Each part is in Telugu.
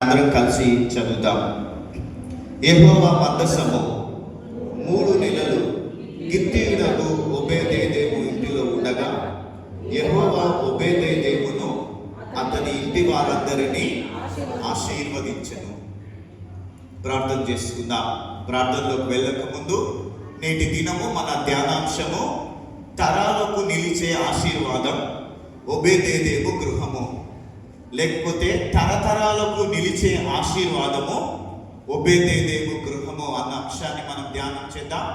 అందరం కలిసి చదువుతాం. యెహోవా మందసము 3 నెలలు గిత్తీయుడగు ఓబేదెదోము ఇంటిలో ఉండగా యెహోవా ఓబేదెదోమును అతని ఇంటి వారందరినీ ఆశీర్వదించెను. ప్రార్థన చేసుకుందాం. ప్రార్థనలోకి వెళ్ళక ముందు నేటి దినము మన ధ్యానాంశము తరాలకు నిలిచే ఆశీర్వాదం ఓబేదెదోము గృహము, లేకపోతే తరతరాలకు నిలిచే ఆశీర్వాదము ఓబేదెదోము గృహము అన్న అంశాన్ని మనం ధ్యానం చేద్దాం.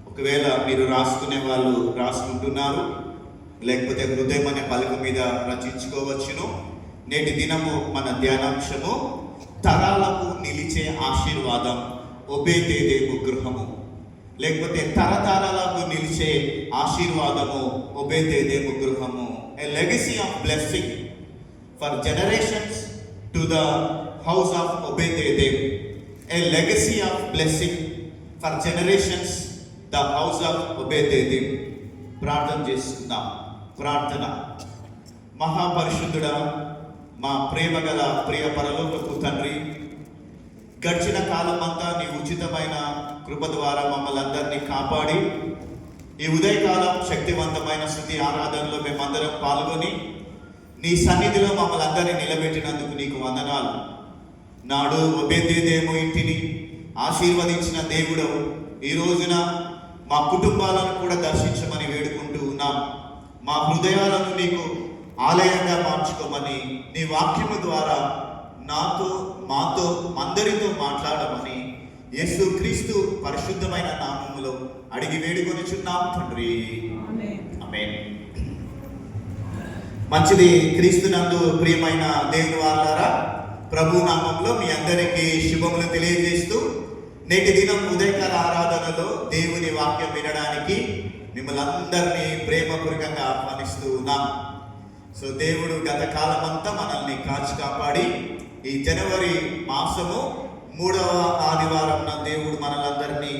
ఒకవేళ మీరు రాసుకునే వాళ్ళు రాసుకుంటున్నారు, లేకపోతే హృదయం అనే పలక మీద రచించుకోవచ్చును. నేటి దినము మన ధ్యానాంశము తరాలకు నిలిచే ఆశీర్వాదం ఓబేదెదోము గృహము, లేకపోతే తరతరాలకు నిలిచే ఆశీర్వాదము ఓబేదెదోము గృహము. A legacy of blessing for generations to the house of Obed-Edom. A legacy of blessing for generations the house of Obed-Edom. ప్రార్థన చేసుకుందాం. ప్రార్థన. మహాపరిశుద్ధుడా, మా ప్రేమ గల ప్రియ పరలోకపు తండ్రి, గడిచిన కాలమంతా నీ ఉచితమైన కృప ద్వారా మమ్మల్ని అందరినీ కాపాడి ఈ ఉదయకాలం శక్తివంతమైన స్తుతి ఆరాధనలో మేమందరం పాల్గొని నీ సన్నిధిలో మమ్మల్ని అందరినీ నిలబెట్టినందుకు నీకు వందనాలు. నాడు ఓబేదెదోము ఇంటిని ఆశీర్వదించిన దేవుడు ఈ రోజున మా కుటుంబాలను కూడా దర్శించమని వేడుకుంటూ ఉన్నాం. మా హృదయాలను నీకు ఆలయంగా మార్చుకోమని నీ వాక్యము ద్వారా నాతో, మాతో, అందరితో మాట్లాడమని యేసు క్రీస్తు పరిశుద్ధమైన నామములో అడిగి వేడుకొనిచున్నాం తండ్రి. ఆమేన్. మంచిది. క్రీస్తునందు ప్రియమైన దేవుని వారలారా, ప్రభు నామంలో మీ అందరికీ శుభములు తెలియజేస్తూ నేటి దినం ఉదయకాల ఆరాధనలో దేవుని వాక్యం వినడానికి మిమ్మల్ని అందరినీ ప్రేమపూర్వకంగా ఆహ్వానిస్తూ ఉన్నాం. సో దేవుడు గత కాలం అంతా మనల్ని కాచి కాపాడి ఈ జనవరి మాసము 3వ ఆదివారం దేవుడు మనలందరినీ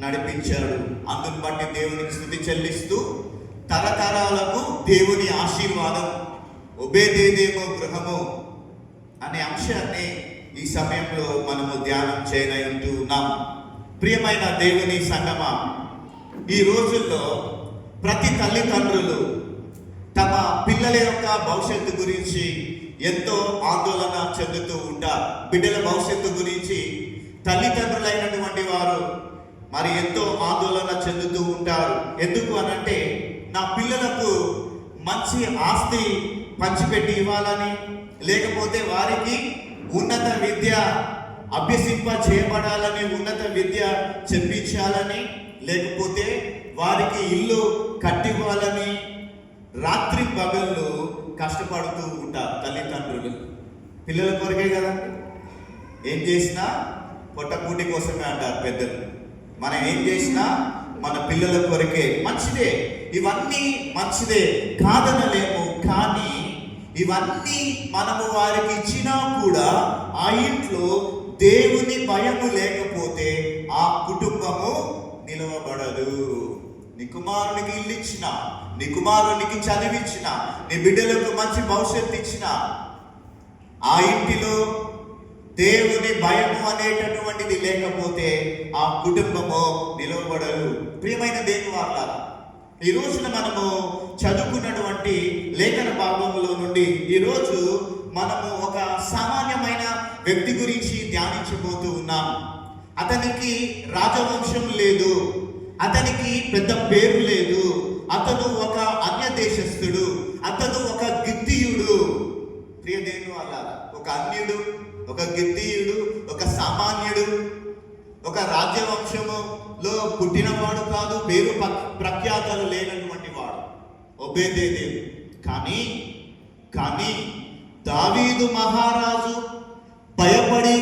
నడిపించాడు. అందుని బట్టి దేవునికి స్తుతి చెల్లిస్తూ తరతరాలకు దేవుని ఆశీర్వాదం ఓబేదెదోము గృహము అనే అంశాన్ని ఈ సమయంలో మనము ధ్యానం చేయనట్టు ఉన్నాం. ప్రియమైన దేవుని సంగమా, ఈ రోజుల్లో ప్రతి తల్లిదండ్రులు తమ పిల్లల యొక్క భవిష్యత్తు గురించి ఎంతో ఆందోళన చెందుతూ ఉంటారు. బిడ్డల భవిష్యత్తు గురించి తల్లిదండ్రులైనటువంటి వారు మరి ఎంతో ఆందోళన చెందుతూ ఉంటారు. ఎందుకు అనంటే నా పిల్లలకు మంచి ఆస్తి పంచిపెట్టి ఇవ్వాలని, లేకపోతే వారికి ఉన్నత విద్య అభ్యసింప చేయబడాలని, ఉన్నత విద్య చెప్పించాలని, లేకపోతే వారికి ఇల్లు కట్టివ్వాలని రాత్రి పగళ్ళు కష్టపడుతూ ఉంటారు తల్లిదండ్రులు. పిల్లల కొరకే కదండి. ఏం చేసినా పొట్టకూటి కోసమే అంటారు పెద్దలు. మనం ఏం చేసినా మన పిల్లల కొరకే. మంచిదే, ఇవన్నీ మంచిదే కాదనలేము. కానీ ఇవన్నీ మనము వారికి ఇచ్చినా కూడా ఆ ఇంట్లో దేవుని భయము లేకపోతే ఆ కుటుంబము నిలవబడదు. నీ కుమారునికి ఇల్లు ఇచ్చిన, నీ కుమారునికి చదివించిన, నీ బిడ్డలకు మంచి భవిష్యత్తు ఇచ్చిన ఆ ఇంటిలో దేవుని భయము అనేటటువంటిది లేకపోతే ఆ కుటుంబము నిలవబడదు. ప్రియమైన దేవుని వారలారా, ఈ రోజున మనము చదువుకున్నటువంటి లేఖన భాగంలో నుండి ఈరోజు మనము ఒక సామాన్యమైన వ్యక్తి గురించి ధ్యానించబోతూ ఉన్నాం. అతనికి రాజవంశం లేదు, అతనికి పెద్ద పేరు లేదు, అతను ఒక అన్య దేశస్థుడు, అతను ఒక గిత్తీయుడు. ప్రియ దేవుని వారలారా, ఒక అన్యుడు, ఒక గిత్తీయుడు, ఒక సామాన్యుడు, ఒక రాజ్యవంశములో పుట్టినవాడు కాదు, పేరు ప్రఖ్యాతలు లేనటువంటి వాడు ఓబేదెదోము. కానీ దావీదు మహారాజు భయపడి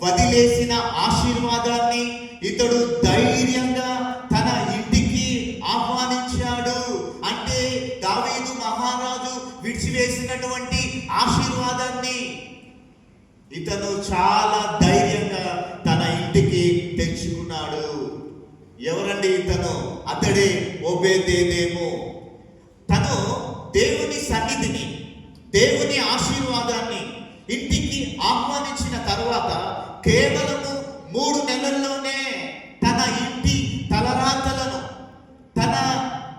వదిలేసిన ఆశీర్వాదాన్ని ఇతడు ధైర్యంగా తన ఇంటికి ఆహ్వానించాడు. అంటే దావీదు మహారాజు విడిచివేసినటువంటి ఆశీర్వాదాన్ని ఇతను చాలా ధైర్యంగా తన ఇంటికి తెచ్చుకున్నాడు. ఎవరండి ఇతను? అతడే ఓబేదెదోము. తను దేవుని సన్నిధిని, దేవుని ఆశీర్వాదాన్ని ఇంటికి ఆహ్వానించిన కేవలము 3 నెలల్లోనే తన ఇంటి తలరాతలను, తన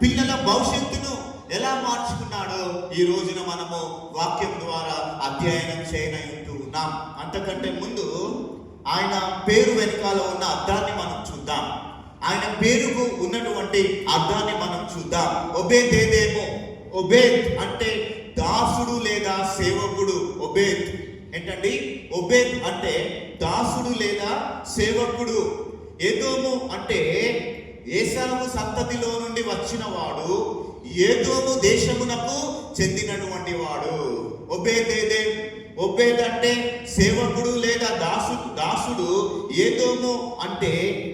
పిల్లల భవిష్యత్తును ఎలా మార్చుకున్నాడో ఈ రోజున మనము వాక్యం ద్వారా అధ్యయనం చేయనయుంటూ ఉన్నాం. అంతకంటే ముందు ఆయన పేరు వెనకాల ఉన్న అర్థాన్ని మనం చూద్దాం. ఆయన పేరుకు ఉన్నటువంటి అర్థాన్ని మనం చూద్దాం. ఒబేదేదేమో, ఒబేద్ అంటే దాసుడు లేదా సేవకుడు. ఒబేద్ ఏంటండి? ఒబేద్ అంటే దాసుడు లేదా సేవకుడు. ఏదోము అంటే ఏసావు సంతతిలో నుండి వచ్చిన వాడు, ఏదోము దేశమునకు చెందినటువంటి వాడు. ఒబేదేదేం, ఒబేద్ అంటే సేవకుడు లేదా దాసుడు. ఏదోము అంటే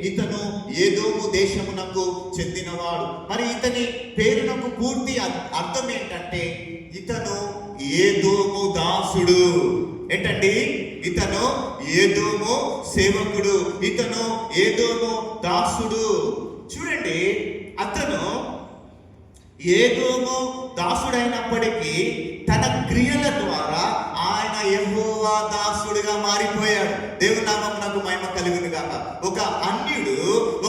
ఇతను ఏదోము దేశమునకు చెందినవాడు. మరి ఇతని పేరునకు పూర్తి అర్థం ఏంటంటే ఇతను ఏదోము దాసుడు. ఏంటండి? ఇతను ఏదోము సేవకుడు, ఇతను ఏదోము దాసుడు. చూడండి, అతను ఏదోము దాసుడైనప్పటికీ తన క్రియల ద్వారా ఆయన యెహోవా దాసుడిగా మారిపోయాడు. దేవుని నామమునకు మహిమ కలుగును గాక. ఒక అన్యుడు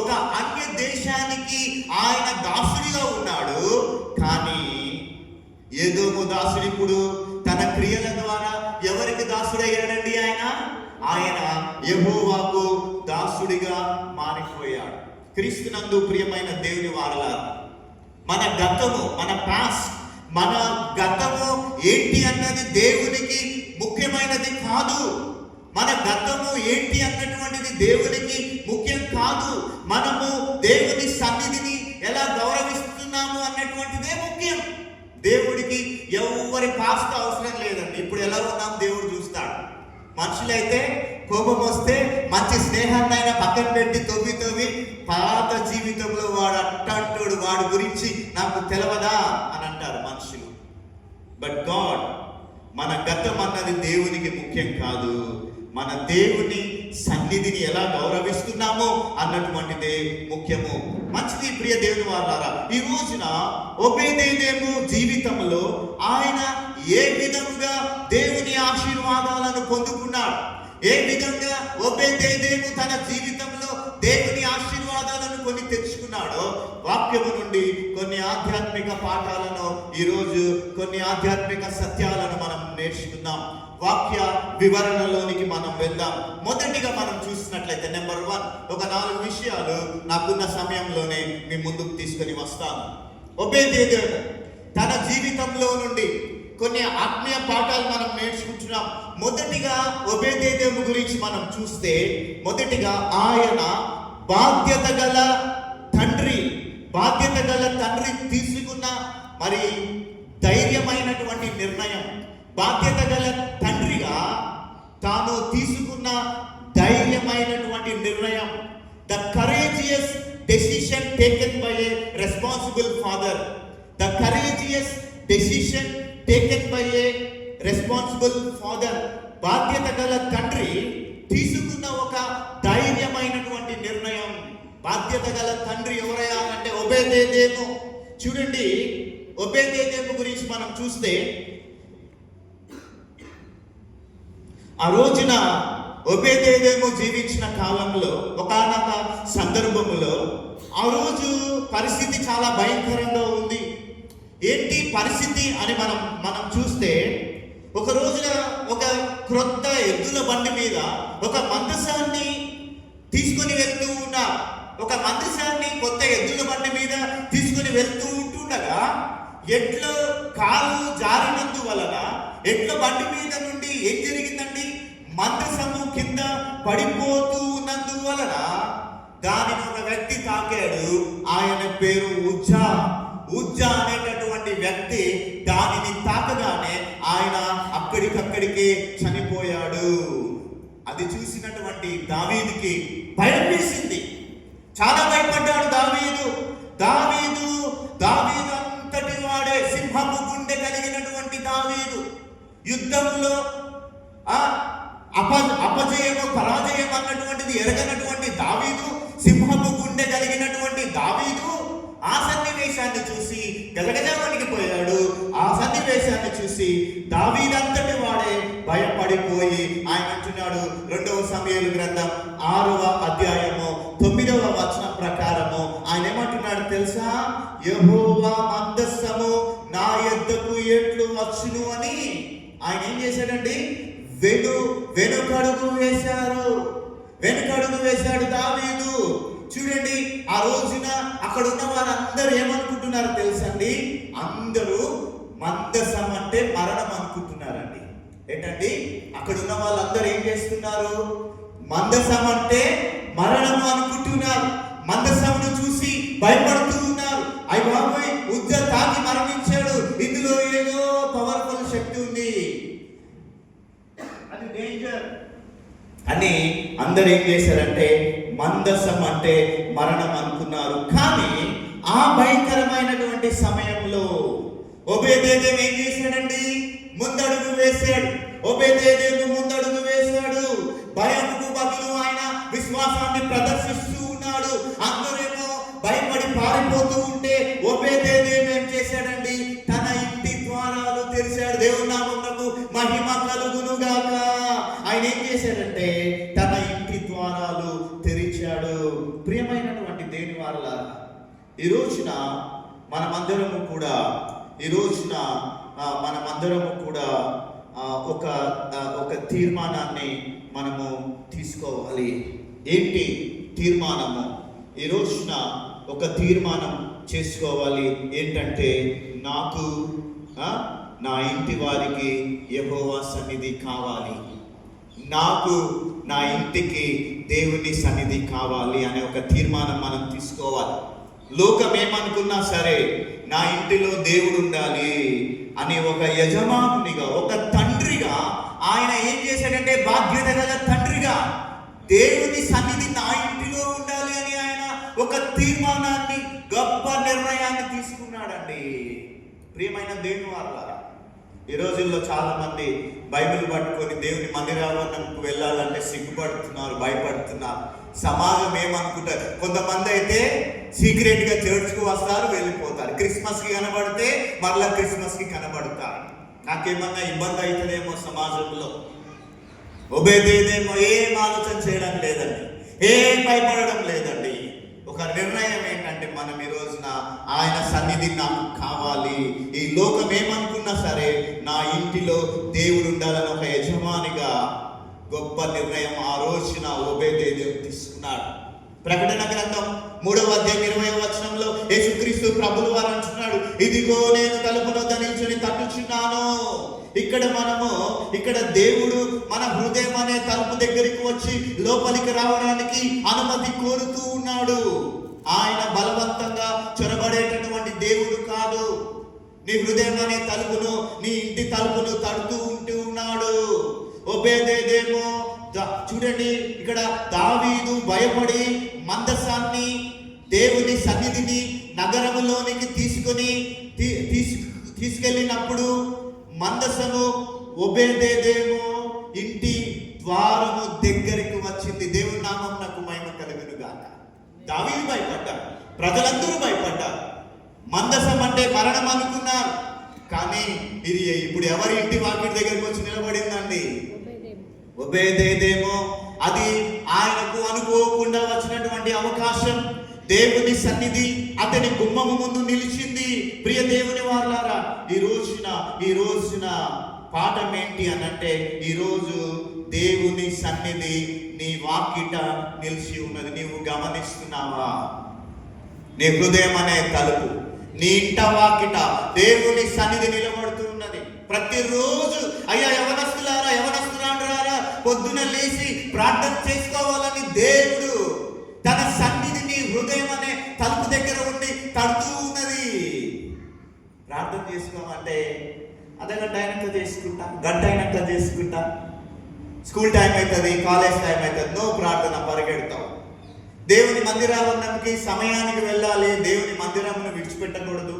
ఒక అన్య దేశానికి ఆయన దాసుడిగా ఉన్నాడు. కానీ ఏదోము దాసుడు ఇప్పుడు తన క్రియల ద్వారా ఎవరికి దాసుడయ్యాడండి? ఆయన యెహోవాకు దాసుడిగా మారిపోయాడు. క్రీస్తునందు ప్రియమైన దేవుని వారలారా, మన గతము, మన పాస్ట్, మన గతము ఏంటి అన్నది దేవునికి ముఖ్యమైనది కాదు. మన గతము ఏంటి అన్నటువంటిది దేవునికి ముఖ్యం కాదు. మనము దేవుని సన్నిధిని ఎలా గౌరవిస్తున్నాము అన్నటువంటిదే ముఖ్యం. దేవుడికి ఎవరి పాస్ట్ అవసరం లేదండి. ఇప్పుడు ఎలా ఉన్నాం దేవుడు చూస్తాడు. మనుషులైతే కోపం వస్తే మంచి స్నేహాన్ని అయినా పక్కన పెట్టి తవ్వి పాత జీవితంలో వాడు అట్టంటాడు, వాడి గురించి నాకు తెలవదా అని అంటారు మనుషులు. బట్ గాడ్, మన గతం అన్నది దేవునికి ముఖ్యం కాదు. మన దేవుని సన్నిధిని ఎలా గౌరవిస్తున్నామో అన్నటువంటిదే ముఖ్యము. మంచిది ప్రియ దేవుని వారలారా, ఈ రోజున ఒబేదేదేము జీవితంలో ఆయన ఏ విధంగా దేవుని ఆశీర్వాదాలను పొందుకున్నాడు, ఏ విధంగా ఒబేదేదేము తన జీవితంలో దేవుని ఆశీర్వాదాలను కొని తెచ్చుకున్నాడో వాక్యము నుండి కొన్ని ఆధ్యాత్మిక పాఠాలను, ఈరోజు కొన్ని ఆధ్యాత్మిక సత్యాలను మనం నేర్చుకుందాం. వాక్య వివరణలోనికి మనం వెళ్దాం. మొదటిగా మనం చూసినట్లయితే నెంబర్ 1, ఒక 4 విషయాలు నాకున్న సమయంలోనే మీ ముందుకు తీసుకొని వస్తాను. ఒబేదేదేము తన జీవితంలో నుండి కొన్ని ఆత్మీయ పాఠాలు మనం నేర్చుకుంటున్నాం. మొదటిగా ఒబేదేదేము గురించి మనం చూస్తే, మొదటిగా ఆయన బాధ్యత గల తండ్రి తీసుకున్న మరి ధైర్యమైనటువంటి నిర్ణయం, బాధ్యత గల తండ్రిగా తాను తీసుకున్న ధైర్యమైనటువంటి నిర్ణయం, the courageous decision taken by a responsible father. The courageous decision taken by a responsible father. బాధ్యత గల తండ్రి తీసుకున్న ఒక ధైర్యమైనటువంటి నిర్ణయం. బాధ్యత గల తండ్రి ఎవరయ్యా అంటే ఒబేదేదేము. చూడండి, ఒబేదేదేము గురించి మనం చూస్తే, ఆ రోజున ఒబేదేదేము జీవించిన కాలంలో ఒకానొక సందర్భములో ఆ రోజు పరిస్థితి చాలా భయంకరంగా ఉంది. ఏంటి పరిస్థితి అని మనం చూస్తే, ఒక రోజున ఒక క్రొత్త ఎద్దుల బండి మీద ఒక మందసాన్ని తీసుకొని వెళ్తూ ఉన్నారు. ఒక మందసాన్ని కొత్త ఎద్దుల బండి మీద తీసుకొని వెళ్తూ ఉంటుండగా ఎడ్ల కాలు జారినందు వలన ఎడ్ల బండి మీద నుండి ఏం జరిగిందండి? మందసము కింద పడిపోతూ ఉన్నందువలన దానిని ఒక వ్యక్తి తాకాడు. ఆయన పేరు ఉజ్జా అనేటటువంటి వ్యక్తి దానిని తాకగానే ఆయన అక్కడికక్కడికే చనిపోయాడు. అది చూసినటువంటి దావీదుకి భయం వేసింది. చాలా భయపడ్డాడు దావీదు అంతటి వాడే, సింహపు గుండె కలిగినటువంటి దావీదు, యుద్ధంలో అపజయము పరాజయం అన్నటువంటిది ఎరగనటువంటి దావీదు, సింహపు గుండె కలిగినటువంటి దావీదు ఆ సన్నివేశాన్ని చూసి గజగజానికి పోయాడు. ఆ సన్నివేశాన్ని చూసి దావీదంతటి వాడే భయపడిపోయి ఆయన అంటున్నాడు, అంటున్నాడు 2వ సమూయేలు గ్రంథం 6వ అధ్యాయము 9వ వచనం ప్రకారము ఆయన ఏమంటున్నాడు తెలుసా? యెహోవా మందస్సము నా యొద్దకు ఎట్లు వచ్చును అని ఆయన ఏం చేశాడండి? వెనుకడుగు వేశాడు దావీదు. చూడండి, ఆ రోజున అక్కడ ఉన్న వారందరూ ఏమనుకుంటున్నారు తెలుసండి? అందరూ మందసం అంటే మరణం అనుకుంటున్నారండి. ఏంటండి? అక్కడ ఉన్న వాళ్ళందరూ ఏం చేస్తున్నారు? మందసం అంటే మరణం అనుకుంటున్నారు. మందసమును చూసి భయపడుతూ ఉన్నారు. అయ్య బాబోయ్, ఉజ్జ తాకి మరణించాడు, ఇందులో ఏదో పవర్ఫుల్ శక్తి ఉంది, అది డేంజర్ అని అందరు ఏం చేశారంటే మందసం అంటే మరణం అనుకున్నారు. కానీ ఆ భయంకరమైనటువంటి సమయంలో ఓబేదేదోము ఏం చేశాడండి? ముందడుగు వేశాడు. ఓబేదేదోము ముందడుగు వేశాడు. భయముకు బదులు ఆయన విశ్వాసాన్ని ప్రదర్శిస్తూ ఉన్నాడు. అందరేమో భయపడి పారిపోతూ ఉంటే ఓబేదేదోము ఏం చేశాడండి? తన ఇంటి ద్వారాలు తెరిచాడు. దేవుని నామమునకు మహిమ కలుగును గాక. ఆయన ఏం చేశాడంటే తన ఇంటి ద్వారాలు తెరిచాడు. ప్రియమైనటువంటి దేవుని వారలారా, ఈ రోజున మనమందరము కూడా ఒక తీర్మానాన్ని మనము తీసుకోవాలి. ఏంటి తీర్మానము? ఈ రోజున ఒక తీర్మానం చేసుకోవాలి. ఏంటంటే నాకు నా ఇంటి వారికి యెహోవా సన్నిధి కావాలి, నాకు నా ఇంటికి దేవుని సన్నిధి కావాలి అనే ఒక తీర్మానం మనం తీసుకోవాలి. లోకం ఏమనుకున్నా సరే నా ఇంటిలో దేవుడు ఉండాలి అని ఒక యజమానునిగా, ఒక తండ్రిగా ఆయన ఏం చేశాడంటే బాధ్యత గల తండ్రిగా దేవుని సన్నిధి నా ఇంటిలో ఉండాలి అని ఆయన ఒక తీర్మానాన్ని, గొప్ప నిర్ణయాన్ని తీసుకున్నాడండి. ప్రియమైన దేవుని వారలారా, ఈ రోజుల్లో చాలా మంది బైబిల్ పట్టుకొని దేవుని మందిరాలకు వెళ్ళాలంటే సిగ్గుపడుతున్నారు, భయపడుతున్నారు. సమాజం ఏమనుకుంటారు? కొంతమంది అయితే సీక్రెట్గా చర్చ్కు వస్తారు, వెళ్ళిపోతారు. క్రిస్మస్కి కనబడితే మళ్ళీ క్రిస్మస్కి కనబడతారు. నాకేమన్నా ఇబ్బంది అవుతుందేమో సమాజంలో. ఓబేదేదోము ఏం ఆలోచన చేయడం లేదండి, ఏం భయపడడం లేదండి. ఒక నిర్ణయం ఏంటంటే మనం ఈ రోజున ఆయన సన్నిధి నాకు కావాలి. ఈ లోకం ఏమనుకున్నా సరే నా ఇంటిలో దేవుడు ఉండాలని ఒక యజమానిగా గొప్ప నిర్ణయం ఆ రోజున ఓబేదేదోము తీసుకున్నాడు. ప్రకటన గ్రంథం 3వ అధ్యాయం 20వ వచనంలో యేసుక్రీస్తు ప్రభువు వారు అంటున్నాడు, ఇదిగో నేను తలుపు వద్ద నిల్చుని తట్టుచున్నాను. ఇక్కడ దేవుడు మన హృదయం అనే తలుపు దగ్గరికి వచ్చి లోపలికి రావడానికి అనుమతి కోరుతూ ఉన్నాడు. ఆయన బలవంతంగా చొరబడేటటువంటి దేవుడు కాదు. నీ హృదయం అనే తలుపును, నీ ఇంటి తలుపును తడుతూ ఉన్నాడు. ఓబేదేదోము చూడండి, ఇక్కడ దావీదు భయపడి మందసాన్ని, దేవుని సన్నిధిని నగరములోనికి తీసుకెళ్ళినప్పుడు మందసము ఓబేదేదోము ఇంటి ద్వారము దగ్గరికి వచ్చింది. దేవుని నామమునకు మహిమ కలుగును గాక. దావీదు భయపడ్డాడు, ప్రజలందరూ భయపడ్డారు. మందసం అంటే మరణం అనుకున్నారు. కానీ ఇది ఇప్పుడు ఎవరి ఇంటి వాకిటి దగ్గరికి వచ్చి నిలబడిందండి? ఓబేదేదోము. అది ఆయనకు అనుకోకుండా వచ్చినటువంటి అవకాశం. దేవుని సన్నిధి అతని గుమ్మము ముందు నిలిచింది. ప్రియ దేవుని వారలారా, ఈ రోజున పాఠం ఏంటి అనంటే, ఈరోజు దేవుని సన్నిధి నీ వాకిట నిలిచి ఉన్నది. నీవు గమనిస్తున్నావా? నీ హృదయం అనే తలుపు, నీ ఇంట వాకిట దేవుని సన్నిధి నిలబడుతూ ఉన్నది. ప్రతిరోజు అయ్యా యవనస్తులారా పొద్దున లేచి ప్రార్థన చేసుకోవాలని దేవుడు తన సన్నిధిని హృదయం అనే తలుపు దగ్గర ఉండి తడుతూ ఉన్నది. ప్రార్థన చేసుకోమంటే అర్ధగంట అయినాక చేసుకుంటా, గంట అయినాక చేసుకుంటా, స్కూల్ టైం అవుతుంది, కాలేజ్ టైం అవుతుంది, నో ప్రార్థన, పరిగెడతావు. దేవుని మందిరానికి సమయానికి వెళ్ళాలి. దేవుని మందిరమును విడిచిపెట్టకూడదు.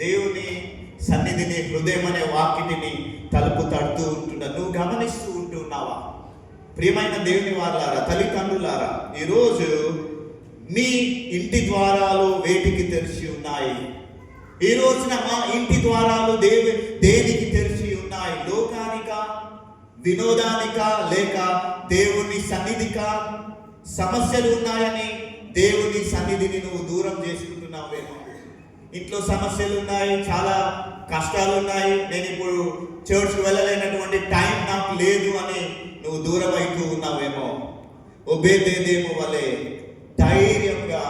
దేవుని సన్నిధిని, హృదయం అనే వాకిటిని తలుపు తడుతూ ఉంటున్నా. నువ్వు గమనిస్తూ ఉంటున్నావా? ప్రియమైన దేవుని వారలారా, తల్లిదండ్రులారా, ఈరోజు మీ ఇంటి ద్వారాలు వేటికి తెరిచి ఉన్నాయి? ఈ రోజున మా ఇంటి ద్వారాలు దేనికి తెరిచి ఉన్నాయి? లోకానికా, వినోదానిక లేక దేవుని సన్నిధిక సమస్యలు ఉన్నాయని దేవుని సన్నిధిని నువ్వు దూరం చేసుకుంటున్నావేమో. ఇంట్లో సమస్యలు ఉన్నాయి, చాలా కష్టాలు ఉన్నాయి, నేను ఇప్పుడు చర్చ్ వెళ్ళలేనటువంటి టైం నాకు లేదు అని నువ్వు దూరం అవుతూ ఉన్నావేమో. ఒబేదేదేమో వలె ధైర్యంగా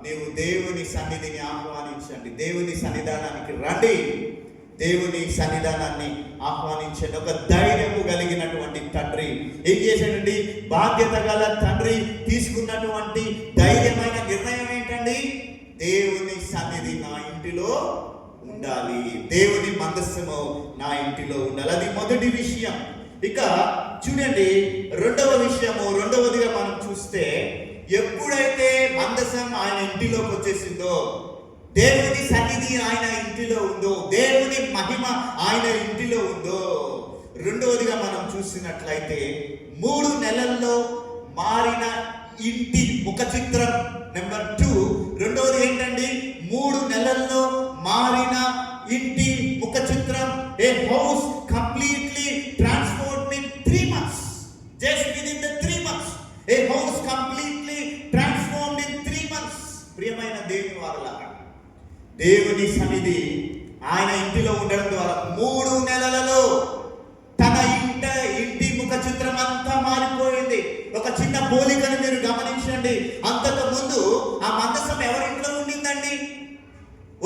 నీవు దేవుని సన్నిధిని ఆహ్వానించండి. దేవుని సన్నిధానానికి రండి. దేవుని సన్నిధానాన్ని ఆహ్వానించండి. ఒక ధైర్యము కలిగినటువంటి తండ్రి ఏం చేశాడండి? బాధ్యత గల తండ్రి తీసుకున్నటువంటి ధైర్యమైన నిర్ణయం ఏంటండి? దేవుని సన్నిధి నా ఇంటిలో ఉండాలి, దేవుని మందస్సము నా ఇంటిలో ఉండాలి. అది మొదటి విషయం. ఇక చూడండి, రెండవదిగా మనం చూస్తే, ఎప్పుడైతే మందసం ఆయన ఇంటిలోకి వచ్చేసిందో, దేవుని సన్నిధి ఆయన ఇంటిలో ఉందో, దేవుని మహిమ ఆయన ఇంటిలో ఉందో, రెండవదిగా మనం చూసినట్లయితే 3 నెలల్లో మారిన ఇంటి ముఖ చిత్రం. నెంబర్ 2, రెండవది ఏంటండి? 3 నెలల్లో మారిన ఇంటి ముఖ చిత్రం. A house completely transformed in 3 months. Just within the 3 months a house completely transformed in 3 months. ప్రియమైన దేవుని వారలారా, దేవుని సన్నిధి ఆయన ఇంటిలో ఉండడం ద్వారా 3 నెలలలో తన ఇంటి ముఖ చిత్రం అంతా మారిపోయింది. ఒక చిన్న పోలికను మీరు గమనించండి. అంతకు ముందు ఆ మందసం ఎవరింట్లో ఉండిందండి?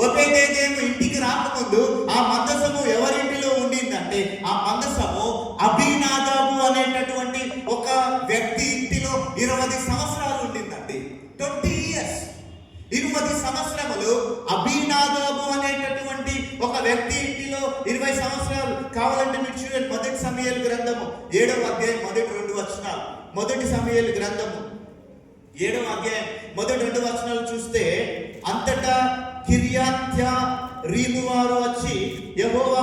ఒబేదేదేము ఇంటికి రాకముందు ఆ మందసము ఎవరింటిలో ఉండిందంటే, ఆ మందసము అబీనాదాబు అనేటటువంటి ఒక వ్యక్తి ఇంటిలో 20 సంవత్సరాలు ఉండిందండి. 20 years, 20 సంవత్సరములు అబీనాదాబు అనేటటువంటి ఒక వ్యక్తి ఇంటిలో 20 సంవత్సరాలు. కావాలంటే మీరు చూడండి, 1 సమూయేలు గ్రంథము 7వ అధ్యాయం మొదటి 2 వచనాలు. 1 సమూయేలు గ్రంథము 7వ అధ్యాయం మొదటి 2 వచనాలు చూస్తే, అంతటా కిర్యత్యారీము వారు వచ్చి యెహోవా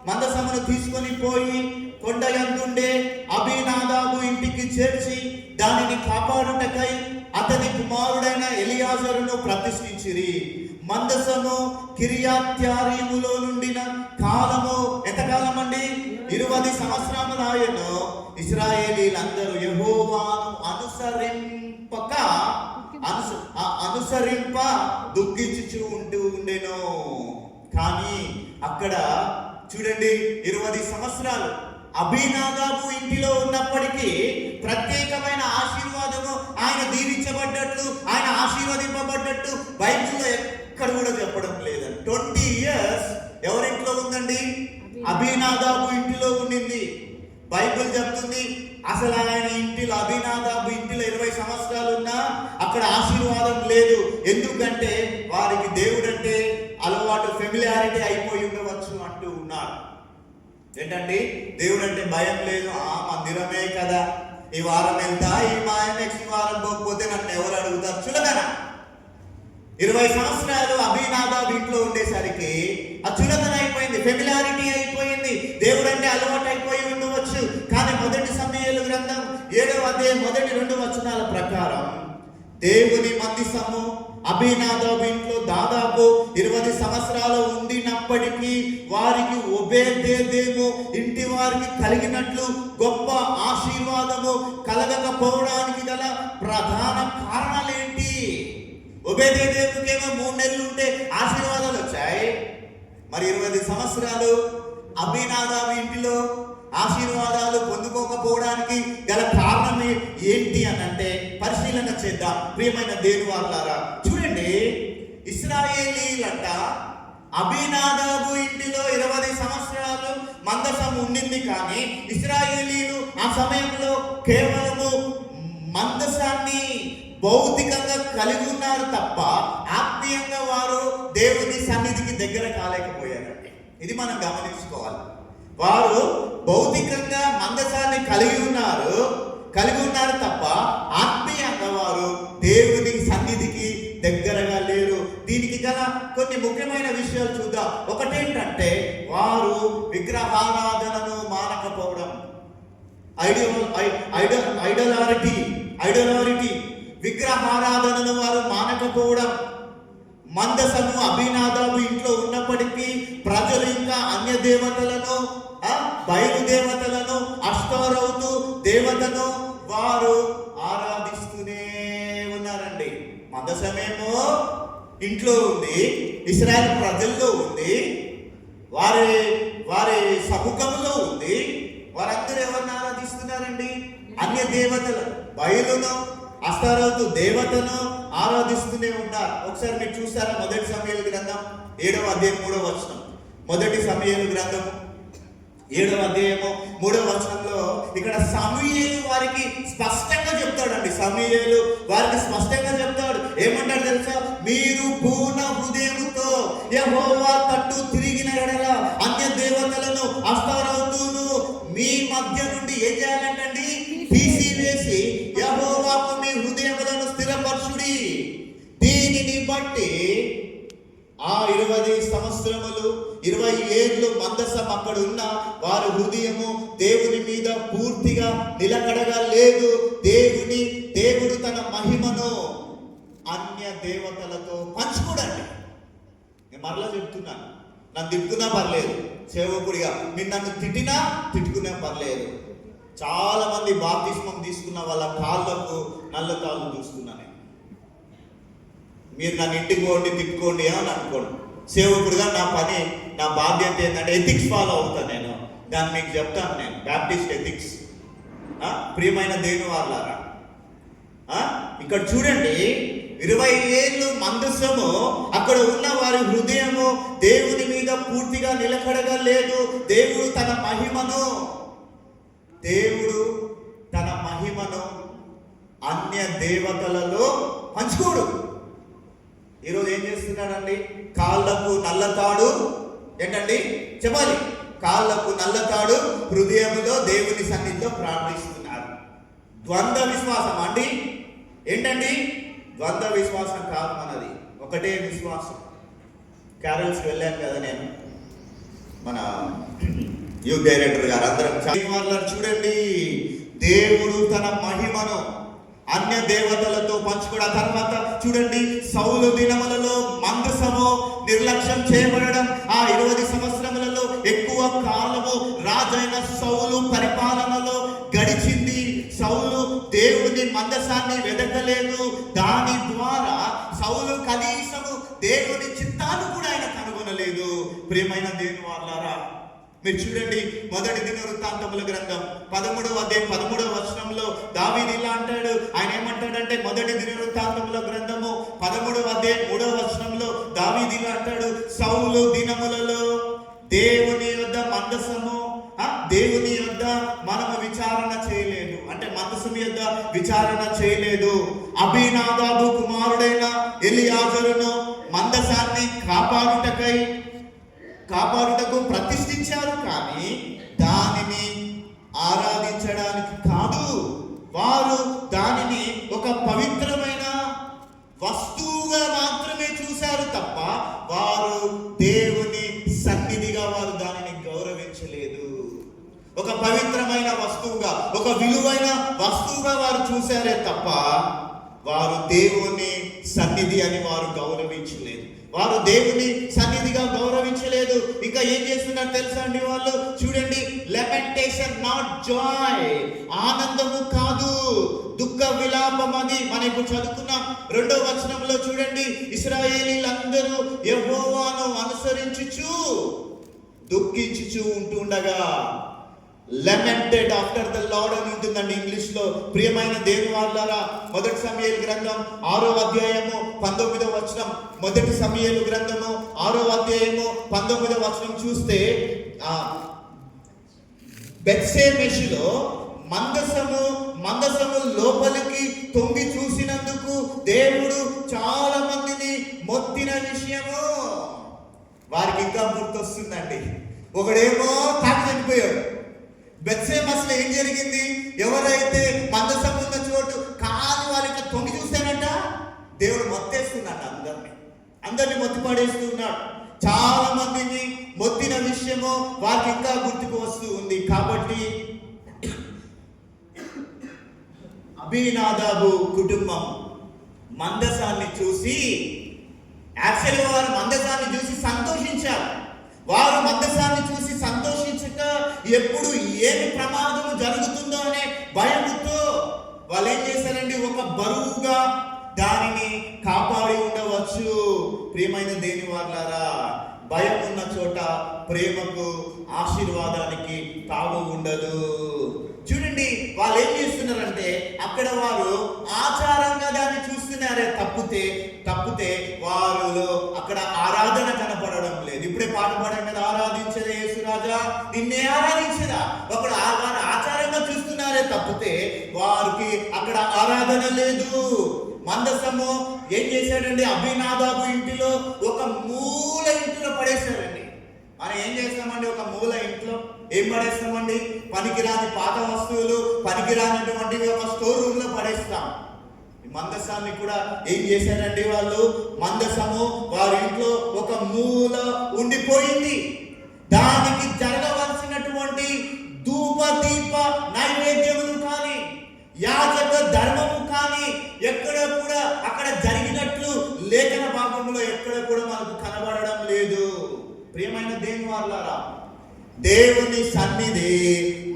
మందసమును తీసుకొని పోయి కొండ యందుండే అబీనాదాబు ఇంటికి చేర్చి దానిని కాపాడుటకై అతని కుమారుడైన ఎలియాజరును ప్రతిష్ఠించిరి. మందసము కిర్యత్యారీములో నుండిన కాలము ఎంతకాలం అండి? 20 సంవత్సరములాయెను. ఇశ్రాయేలీలందరూ యెహోవాను అనుసరింప దుఃఖించుచు ఉండెను. కానీ అక్కడ చూడండి, 20 సంవత్సరాలు అబీనాదాబు ఇంటిలో ఉన్నప్పటికీ ప్రత్యేకమైన ఆశీర్వాదము, ఆయన దీవించబడ్డట్లు, ఆయన ఆశీర్వదింపబడ్డట్టు బైబిల్లో ఎక్కడ కూడా చెప్పడం లేదండి. 20 years ఎవరింట్లో ఉందండి? అబీనాదాబు ఇంటిలో ఉండింది. బైబిల్ చెప్తుంది, అసలు ఆయన ఇంటిలో, అబీనాదాబు ఇంటిలో 20 సంవత్సరాలు ఉన్నా అక్కడ ఆశీర్వాదం లేదు. ఎందుకంటే వారికి దేవుడు అంటే అలవాటు, ఫెమిలియారిటీ అయిపోయి ఉండవచ్చు అంటూ ఉన్నారు. ఏంటండి? దేవుడు అంటే భయం లేదు. మందిరమే కదా, ఈ వారం వెళ్తా, నెక్స్ట్ వారం పోకపోతే నన్ను ఎవరు అడుగుతారు? చులకన. 20 సంవత్సరాలు అబీనాదాబు ఇంట్లో ఉండేసరికి ఆ చులకన అయిపోయింది, ఫెమిలియారిటీ అయిపోయింది, దేవుడు అంటే అలవాటు అయిపోయి ఉండవచ్చు. కానీ 1 సమూయేలు గ్రంథం 7వ అధ్యాయం మొదటి 2 వచనాల ప్రకారం దేవుని మందసము అబీనాదాబు ఇంట్లో దాదాపు 20 సంవత్సరాలు ఉండినప్పటికీ వారికి ఒబేదేదేము ఇంటి వారికి కలిగినట్లు గొప్ప ఆశీర్వాదము కలగకపోవడానికి గల ప్రధాన కారణాలు ఏంటి? ఒబేదేదేముకేమో 3 నెలలు ఉంటే ఆశీర్వాదాలు వచ్చాయి, మరి 20 సంవత్సరాలు అబీనాదాబు ఇంటిలో ఆశీర్వాదాలు పొందుకోకపోవడానికి గల కారణం ఏంటి అని అంటే పరిశీలన చేద్దాం. ప్రియమైన దేవుని వారలారా, చూడండి, ఇశ్రాయేలీలంట అబీనాదాబు ఇంటిలో 20 సంవత్సరాలు మందసం ఉండింది. కానీ ఇశ్రాయేలీలు ఆ సమయంలో కేవలము మందసాన్ని భౌతికంగా కలిగి ఉన్నారు తప్ప ఆత్మీయంగా వారు దేవుని సన్నిధికి దగ్గర కాలేకపోయారండి. ఇది మనం గమనించుకోవాలి. వారు భౌతికంగా మందసాన్ని కలిగి ఉన్నారు తప్ప ఆత్మీయంగా వారు దేవుని సన్నిధికి దగ్గరగా లేరు. దీనికి గల కొన్ని ముఖ్యమైన విషయాలు చూద్దాం. ఒకటేంటంటే, వారు విగ్రహారాధనను మానకపోవడం. ఐడలారిటీ విగ్రహారాధనను వారు మానకపోవడం. మందసము అబీనాదాబు ఇంట్లో ఉన్నప్పటికీ ప్రజలు ఇంకా అన్య దేవతలను బయలుదేవతలను, అష్టారోతు దేవతను వారు ఆరాధిస్తూనే ఉన్నారండి. మందసమేమో ఇంట్లో ఉంది, ఇశ్రాయేలు ప్రజల్లో ఉంది, వారి వారి సముఖంలో ఉంది. వారందరూ ఎవరిని ఆరాధిస్తున్నారండి? అన్య దేవతలు, బయలును అష్టారోతు దేవతను ఆరాధిస్తూనే ఉన్నారు. ఒకసారి మీరు చూస్తారా? మొదటి సమూయేలు గ్రంథం 7వ అధ్యాయం 3వ వచనం. మొదటి సమూయేలు గ్రంథం 7వ అధ్యాయము 3వ వచనంలో ఇక్కడ సమూయేలు వారికి స్పష్టంగా చెప్తాడండి. సమూయేలు వారికి స్పష్టంగా చెప్తాడు. ఏమంటాడు తెలుసా? మీరు పూర్ణ హృదయముతో యెహోవా తట్టు తిరిగిన ఎడల అన్య దేవతలను, అష్టారోతును మీ మధ్య నుండి ఏం చేయాలంటండి? తీసివేసి యెహోవాకు మీ హృదయములను స్థిరపరచుడి. దీనిని బట్టి ఆ 20 సంవత్సరములు 20 ఏళ్ళు మందసం అక్కడ ఉన్న వారి హృదయము దేవుని మీద పూర్తిగా నిలకడగా లేదు. దేవుడు తన మహిమను అన్య దేవతలతో పంచుకోడండి. నేను మరలా చెప్తున్నాను, నన్ను తిట్టుకున్నా పర్లేదు, సేవకుడిగా మీరు నన్ను తిట్టుకున్నా పర్లేదు. చాలా మంది బాప్తిస్మం తీసుకున్న వాళ్ళ కాళ్ళకు నల్ల కాళ్ళు చూస్తున్నాను. మీరు నన్ను ఇంటికి పోండి, తిట్టుకోండి అని అనుకోండి. సేవకుడిగా నా పని, నా బాధ్యత ఏంటంటే ఎథిక్స్ ఫాలో అవుతాను. నేను దాన్ని మీకు చెప్తాను. నేను బ్యాప్టిస్ట్ ఎథిక్స్. ప్రియమైన దేవుని వాళ్ళారా, ఇక్కడ చూడండి, 20 ఏళ్ళు మందసము అక్కడ ఉన్న వారి హృదయము దేవుని మీద పూర్తిగా నిలకడగా లేదు. దేవుడు తన మహిమను అన్య దేవతలలో పంచుకోడు. ఈరోజు ఏం చేస్తున్నాడండి? కాళ్ళకు నల్లతాడు, ఏంటండి చెప్పాలి, కాళ్ళకు నల్లతాడు, హృదయములో దేవుని సన్నిధిలో ప్రార్థిస్తున్నారు. ద్వంద్వ విశ్వాసం అండి. ఏంటండి? ద్వంద్వ విశ్వాసం కాదు మనది, ఒకటే విశ్వాసం. క్యారల్స్కి వెళ్ళాను కదా నేను, మన యూత్ డైరెక్టర్ గారు అందరం చూడండి, దేవుడు తన మహిమను అన్య దేవతలతో పంచుకోవడం. తర్వాత చూడండి, సౌలు దినములలో మందసము నిర్లక్ష్యం చేయబడడం. ఆ 20 సంవత్సరములలో ఎక్కువ కాలము రాజైన సౌలు పరిపాలనలో గడిచింది. సౌలు దేవుని మందసాన్ని వెదకలేదు. దాని ద్వారా సౌలు కనీసము దేవుని చిత్తాన్ని కూడా ఆయన కనుగొనలేదు. ప్రియమైన దేవుని వాళ్ళారా, మీరు చూడండి, మొదటి దినవృత్తాంతముల గ్రంథం 13వ అధ్యాయం 13వ వచనంలో దావీదు ఇలా అంటాడు. ఆయన ఏమంటాడంటే, మొదటి దినవృత్తాంతముల గ్రంథము 13వ అధ్యాయం 3వ వచనంలో దావీదు ఇలా అంటాడు, సౌలు దినములలో దేవుని యొద్ద మందసము, దేవుని యొద్ద మనము విచారణ చేయలేదు, అంటే మందసము యొద్ద విచారణ చేయలేదు. అబీనాదాబు కుమారుడైన ఎలియాజరును మందసాన్ని కాపాడుటకు ప్రతిష్ఠించారు, కానీ దానిని ఆరాధించడానికి కాదు. వారు దానిని ఒక పవిత్రమైన వస్తువుగా మాత్రమే చూశారు తప్ప వారు దేవుని సన్నిధిగా వారు దానిని గౌరవించలేదు. ఒక పవిత్రమైన వస్తువుగా, ఒక విలువైన వస్తువుగా వారు చూశారే తప్ప వారు దేవుని సన్నిధి అని వారు గౌరవించలేదు. వారు దేవుని సన్నిధిగా గౌరవించలేదు. ఇంకా ఏం చేస్తున్నారు తెలుసా అండి వాళ్ళు? చూడండి, లెమెంటేషన్ నాట్ జాయ్, ఆనందము కాదు, దుఃఖ విలాపం. అది మనం ఇప్పుడు చదువుకున్నాం 2వ వచనంలో చూడండి, ఇశ్రాయేలీలందరూ యెహోవాను అనుసరించుచు దుఃఖించుచు ఉంటుండగా, lamented after the Lord అని ఉంటుందండి ఇంగ్లీష్ లో. ప్రియమైన దేవుని వాళ్ళారా, మొదటి సమూయేలు గ్రంథం 6వ అధ్యాయము 19వ వచనం, మొదటి సమూయేలు గ్రంథము 6వ అధ్యాయము 19వ వచనం చూస్తే, బెత్షెమెషులో మందసము లోపలికి తొంగి చూసినందుకు దేవుడు చాలా మందిని మొత్తిన విషయము వారికి ఇంకా గుర్తొస్తుందండి. ఒకడేమో తాకి చనిపోయాడు. బెత్షెమెషులో ఏం జరిగింది? ఎవరైతే మందసం ఉన్న చోటు కాలు వారికి తొంగి చూశానంట, దేవుడు మొత్తేస్తున్నాడు, అందరిని మొత్తి పడేస్తున్నాడు. చాలా మందిని మొత్తిన విషయము వారికి ఇంకా గుర్తుకు వస్తూ ఉంది. కాబట్టి అబీనాదాబు కుటుంబం మందసాన్ని చూసి, యాక్చువల్గా వారు మందసాన్ని చూసి సంతోషించారు. వారు మందసాన్ని చూసి సంతోషించక ఎప్పుడు ఏమి ప్రమాదం జరుగుతుందో అనే భయముతో వాళ్ళు ఏం చేశారండి, ఒక బరువుగా దానిని కాపాడి ఉండవచ్చు. ప్రియమైన దేని వాళ్ళారా, భయం ఉన్న చోట ప్రేమకు ఆశీర్వాదానికి తావు ఉండదు. చూడండి, వాళ్ళు ఏం చేస్తున్నారంటే అక్కడ వారు ఆచారంగా దాన్ని చూస్తున్నారే తప్పితే వారిలో అక్కడ ఆరాధన కనపడడం లేదు. ఇప్పుడే పాట పాడాం కదా, ఆరాధించదే యేసురాజా నిన్నే ఆరాధించదా. ఒకడు వారు ఆచారంగా చూస్తున్నారే తప్పితే వారికి అక్కడ ఆరాధన లేదు. మందసము ఏం చేశాడండి, అభినాదాబు ఇంటిలో ఒక మూల ఇంటిలో పడేశాడండి. మనం ఏం చేస్తామండి, ఒక మూల ఇంట్లో ఏం పడేస్తామండి, పనికిరాని పాత వస్తువులు, పనికిరానటువంటివి ఒక స్టోర్ రూమ్ లో పడేస్తాం. మందసాన్ని కూడా ఏం చేశారండి వాళ్ళు, మందసము వారి ఇంట్లో ఒక మూల ఉండిపోయింది. దానికి జరగవలసినటువంటి ధూప దీప నైవేద్యములు కానీ యాజక ధర్మము కానీ ఎక్కడ కూడా అక్కడ జరిగినట్లు లేఖన భాగంలో ఎక్కడ కూడా మనకు కనబడడం లేదు. ప్రియమైన దేవుని వాళ్ళారా, దేవుని సన్నిధి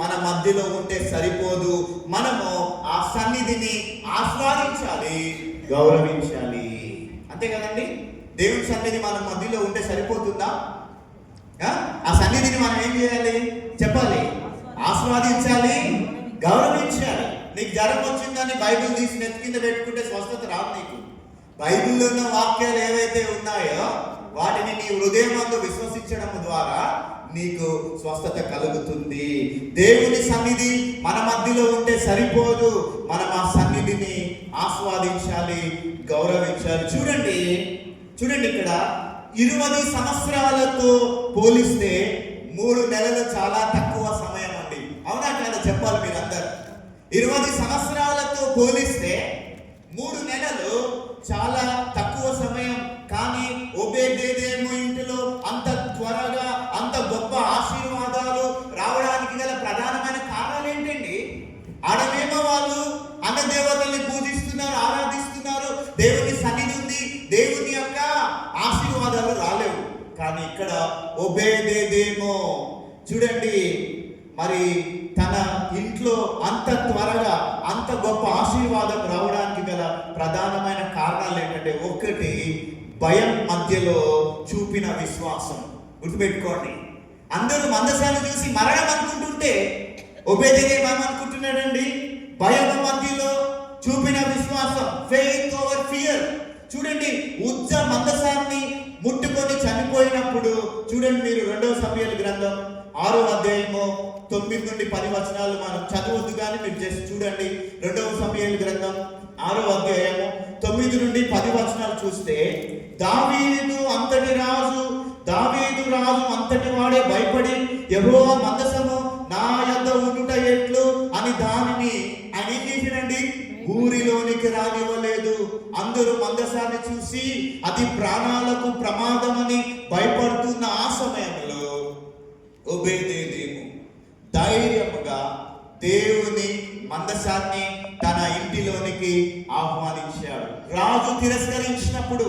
మన మధ్యలో ఉంటే సరిపోదు, మనము ఆ సన్నిధిని ఆస్వాదించాలి, గౌరవించాలి. అంతే కదండి. దేవుని సన్నిధి మన మధ్యలో ఉంటే సరిపోతుందా? ఆ సన్నిధిని మనం ఏం చేయాలి చెప్పాలి, ఆస్వాదించాలి, గౌరవించాలి. నీకు జ్వరం వచ్చిందని బైబిల్ తీసి నెత్తి కింద పెట్టుకుంటే స్వస్థత రాదు. నీకు బైబిల్లో ఉన్న వాక్యాలు ఏవైతే ఉన్నాయో వాటిని నీ హృదయమందు విశ్వసించడం ద్వారా నీకు స్వస్థత కలుగుతుంది. దేవుని సన్నిధి మన మధ్యలో ఉంటే సరిపోదు, మనం ఆ సన్నిధిని ఆస్వాదించాలి, గౌరవించాలి. చూడండి ఇక్కడ 20 సంవత్సరాలతో పోలిస్తే 3 నెలలు చాలా తక్కువ సమయం అండి. అవునా కాదా చెప్పాలి మీరందరూ. 20 సంవత్సరాలతో పోలిస్తే 3 నెలలు చాలా తక్కువ సమయం. కానీ ఓబేదేదేము ఇంటిలో అంత త్వరగా అంత గొప్ప ఆశీర్వాదాలు రావడానికి గల ప్రధానమైన కారణాలు ఏంటండి? ఆడమేమో వాళ్ళు అన్న దేవతల్ని పూజిస్తున్నారు, ఆరాధిస్తున్నారు, దేవుని సన్నిధి ఉంది, దేవుని యొక్క ఆశీర్వాదాలు రాలేవు. కానీ ఇక్కడ ఓబేదేదేమో చూడండి, మరి తన ఇంట్లో అంత త్వరగా అంత గొప్ప ఆశీర్వాదం రావడానికి గల ప్రధానమైన కారణాలు ఏంటంటే, ఒకటి భయం మధ్యలో చూపిన విశ్వాసం. గుర్తుపెట్టుకోండి, అందరూ మందసాన్ని చూసి మరణం అనుకుంటుంటే ఓబేదేదేము అనుకుంటున్నాడండి, భయం మధ్యలో చూపిన విశ్వాసం, ఫెయిత్ ఓవర్ ఫియర్. చూడండి, ఉజ్జ మందసాన్ని ముట్టుకొని చనిపోయినప్పుడు చూడండి మీరు 2వ సమూయేలు గ్రంథం 6వ అధ్యాయము 9 నుండి 10 వచనాలు మనం చదవద్దు కానీ మీరు చేసి చూడండి. 2వ సమూయేలు గ్రంథం 6వ అధ్యాయము 9 నుండి 10 వచనాలు చూస్తే, దావీదు రాజు అంతటి వాడే భయపడి యెహోవా మందసము నా యొద్ద ఉండుట ఎట్లు అని దానిని ఆయన ఏం చేశాడండి, ఊరిలోనికి రానివ్వలేదు. అందరూ మందసాన్ని చూసి అది ప్రాణాలకు ప్రమాదమని భయపడుతున్న ఆ సమయంలో ఓబేదేదేము ధైర్యముగా దేవుని మందసాన్ని తన ఇంటిలోనికి ఆహ్వానించాడు. రాజు తిరస్కరించినప్పుడు,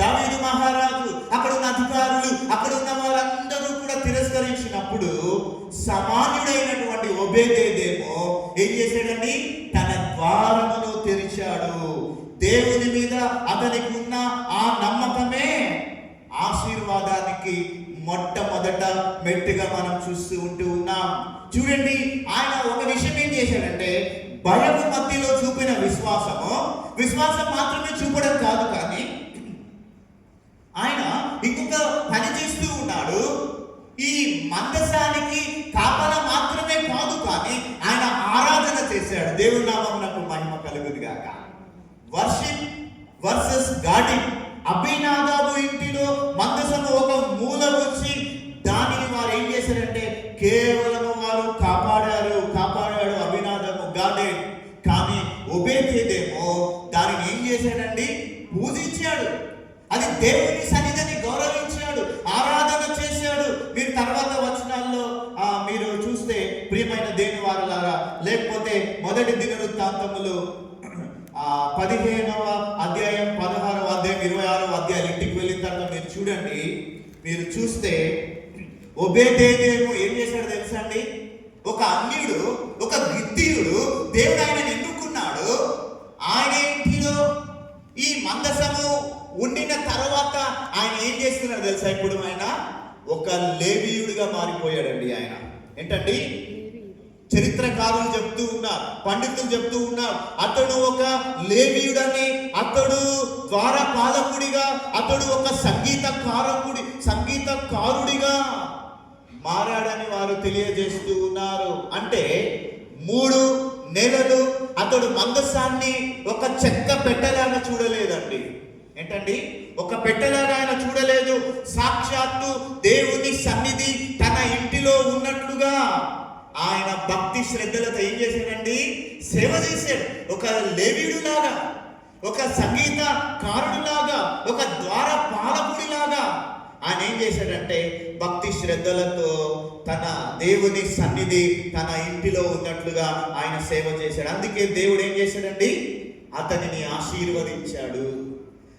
దావీదు మహారాజు, అక్కడ ఉన్న అధికారులు, అక్కడ ఉన్న వారందరూ కూడా తిరస్కరించినప్పుడు సామాన్యుడైనటువంటి ఓబేదేదేము ఏం చేశాడండి, తన ద్వారమును తెరిచాడు. దేవుని మీద అతనికి ఉన్న ఆ నమ్మకమే ఆశీర్వాదానికి మొట్టమొదట మెట్టుగా మనం చూస్తూ ఉన్నాం. చూడండి, ఆయన ఒక విషయం ఏం చేశాడంటే, భయం మధ్యలో చూపిన విశ్వాసం మాత్రమే చూపడం కాదు, కానీ ఆయన ఇంకొక పని చేస్తూ ఉన్నాడు. ఈ మందసానికి కాపలా మాత్రమే కాదు, కానీ ఆయన ఆరాధన చేశాడు. దేవుని నామమునకు మహిమ కలుగును గాక. Worship versus guarding. అభినాదాబు ఇంటిలో మందసము ఒక మూల వచ్చి దానిని వారు ఏం చేశారంటే కేవలం వారు కాపాడాడు అభినాదాబు గార్డెన్. కానీ ఓబేదేదేమో దానిని ఏం చేశాడండి, పూజించాడు. అది దేవుని సన్నిధిని గౌరవించాడు, ఆరాధన చేశాడు. మీరు తర్వాత వచనాల్లో మీరు చూస్తే ప్రియమైన దేవుని వారలారా, లేకపోతే మొదటి దినవృత్తాంతములు 15వ అధ్యాయం 16వ అధ్యాయం 26వ అధ్యాయం ఇంటికి వెళ్ళిన తర్వాత మీరు చూడండి, మీరు చూస్తే ఒబేదేదేము ఏం చేశాడు తెలుసా అండి? ఒక అన్యుడు, ఒక గిత్తీయుడు దేవుడు ఆయనను ఎన్నుకున్నాడు. ఆయన ఇంటిలో ఈ మందసము ఉండిన తర్వాత ఆయన ఏం చేస్తున్నాడు తెలుసా? ఇప్పుడు ఆయన ఒక లేవీయుడిగా మారిపోయాడండి. ఆయన ఏంటండి? చరిత్రకారులు చెప్తూ ఉన్నారు, పండితులు చెప్తూ ఉన్నారు, అతడు ఒక లేవీయుడని, అతడు ద్వారపాలకుడిగా, అతడు ఒక సంగీతకారుడిగా మారాడని వారు తెలియజేస్తూ ఉన్నారు. అంటే 3 నెలలు అతడు మందసాన్ని ఒక చెక్క పెట్టెలాగా చూడలేదండి. ఏంటండి? ఒక పెట్టెలాగా ఆయన చూడలేదు. సాక్షాత్తు దేవుని సన్నిధి తన ఇంటిలో ఉన్నట్లుగా ఆయన భక్తి శ్రద్ధలతో ఏం చేశాడండి? సేవ చేశాడు. ఒక లేవీయుడిలాగా, ఒక సంగీతకారుడిలాగా, ఒక ద్వారపాలకుడిలాగా ఆయన ఏం చేశాడంటే భక్తి శ్రద్ధలతో తన దేవుని సన్నిధి తన ఇంటిలో ఉన్నట్లుగా ఆయన సేవ చేశాడు. అందుకే దేవుడు ఏం చేశాడండి? అతనిని ఆశీర్వదించాడు.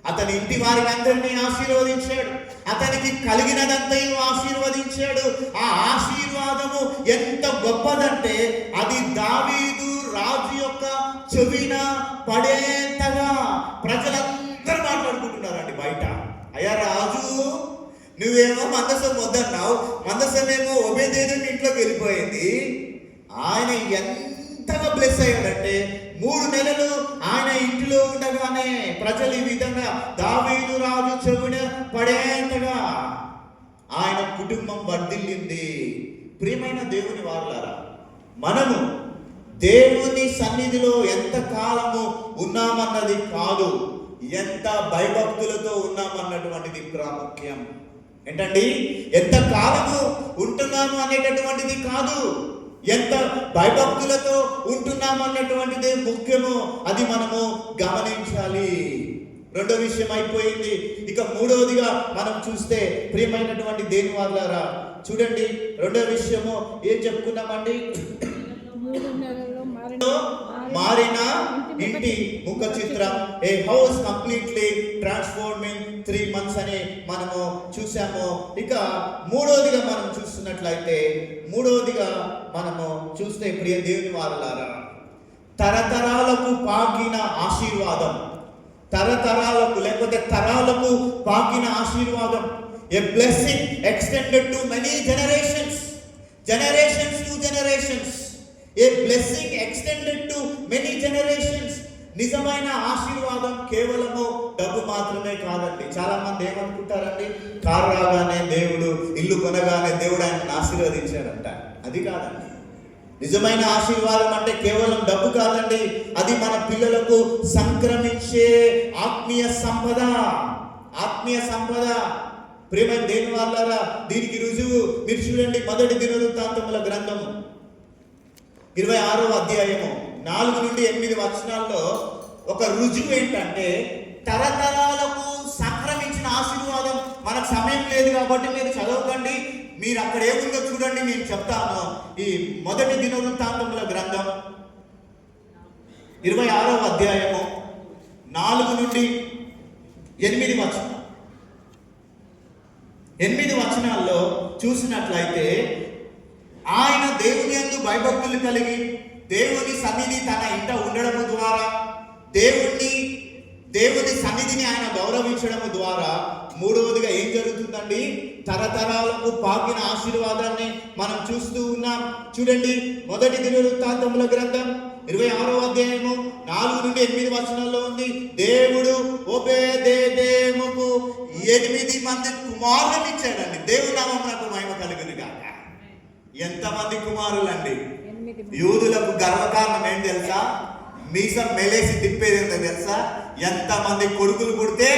అతని ఇంటి వారిని అందరినీ ఆశీర్వదించాడు. అతనికి కలిగినదంతయు ఆశీర్వదించాడు. ఆ ఆశీర్వాదము ఎంత గొప్పదంటే అది దావీదు రాజు యొక్క చెవిన పడేంతగా ప్రజలందరూ మాట్లాడుకుంటున్నారండి బయట. అయ్యా రాజు, నువ్వేమో మందసం వద్దన్నావు, మందసమేమో ఒబేదేదోము ఇంట్లోకి వెళ్ళిపోయింది. ఆయన ఎంతగా బ్లెస్ అయ్యాడంటే 3 నెలలు ఆయన ఇంటిలో ఉండగానే ప్రజలు ఈ విధంగా దావీదు రాజు చెవిన పడేంతగా ఆయన కుటుంబం వర్ధిల్లింది. ప్రియమైన దేవుని వారలారా, మనము దేవుని సన్నిధిలో ఎంత కాలము ఉన్నామన్నది కాదు, ఎంత భయభక్తులతో ఉన్నామన్నటువంటిది ప్రాముఖ్యం. ఏంటండి? ఎంత కాలము ఉంటున్నాము అనేటటువంటిది కాదు, ఎంత భయభక్తులతో ఉంటున్నాము అన్నటువంటిదే ముఖ్యము. అది మనము గమనించాలి. 2వ విషయం అయిపోయింది. ఇక 3వదిగా మనం చూస్తే ప్రియమైనటువంటి దేని వాళ్ళారా, చూడండి 2వ విషయము ఏం చెప్పుకున్నామండి? మారిన ఇంటి ముఖ చిత్రం, a house completely transforming 3 months అని మనము చూసాము. ఇక 3వదిగా మనం చూస్తున్నట్లయితే, 3వదిగా మనము చూస్తే ప్రియ దేవుని వారలారా, తరతరాలకు పాకిన ఆశీర్వాదం, తరతరాలకు లేకపోతే తరాలకు పాకిన ఆశీర్వాదం. A blessing extended to many generations to generations. A blessing extended to many generations. నిజమైన ఆశీర్వాదం కేవలము డబ్బు మాత్రమే కాదండి. చాలా మంది ఏమనుకుంటారండి? కారు రాగానే దేవుడు, ఇల్లు కొనగానే దేవుడు ఆయనను ఆశీర్వదించాడంట. అది కాదండి. నిజమైన ఆశీర్వాదం అంటే కేవలం డబ్బు కాదండి, అది మన పిల్లలకు సంక్రమించే ఆత్మీయ సంపద. ఆత్మీయ సంపద. ప్రియమైన దేని వాళ్ళారా, దీనికి రుజువు మీరు చూడండి. 1 దినవృత్తాంతముల గ్రంథము 26వ అధ్యాయము 4 నుండి 8 వచనాల్లో ఒక రుజువు ఏంటంటే, తరతరాలకు సంక్రమించిన ఆశీర్వాదం. మనకు సమయం లేదు కాబట్టి మీరు చదవకండి, మీరు అక్కడ ఏముందో చూడండి, నేను చెప్తాను. ఈ 1 దినవృత్తాంతముల గ్రంథం 26వ అధ్యాయము 4 నుండి 8 వచనం. 8 వచనాల్లో చూసినట్లయితే, ఆయన దేవుని యందు భయభక్తులు కలిగి దేవుని సన్నిధి తన ఇంట ఉండడము ద్వారా, దేవుని సన్నిధిని ఆయన గౌరవించడము ద్వారా 3వదిగా ఏం జరుగుతుందండి? తరతరాలకు పాకిన ఆశీర్వాదాన్ని మనం చూస్తూ ఉన్నాం. చూడండి 1 దినవృత్తాంతముల గ్రంథం 26వ అధ్యాయము 4 నుండి 8 వచనాల్లో ఉంది. దేవుడు ఒబేదేదోముకు 8 మంది కుమారులను ఇచ్చాడండి. దేవుని నామమునకు మహిమ కలుగును గాక. ఎంతమంది కుమారులండి? యూదులకు గర్వకారణం ఏం తెలుసా? మీసం మెలేసి తిప్పేది ఏంటో తెలుసా? ఎంతమంది కొడుకులు పుడితే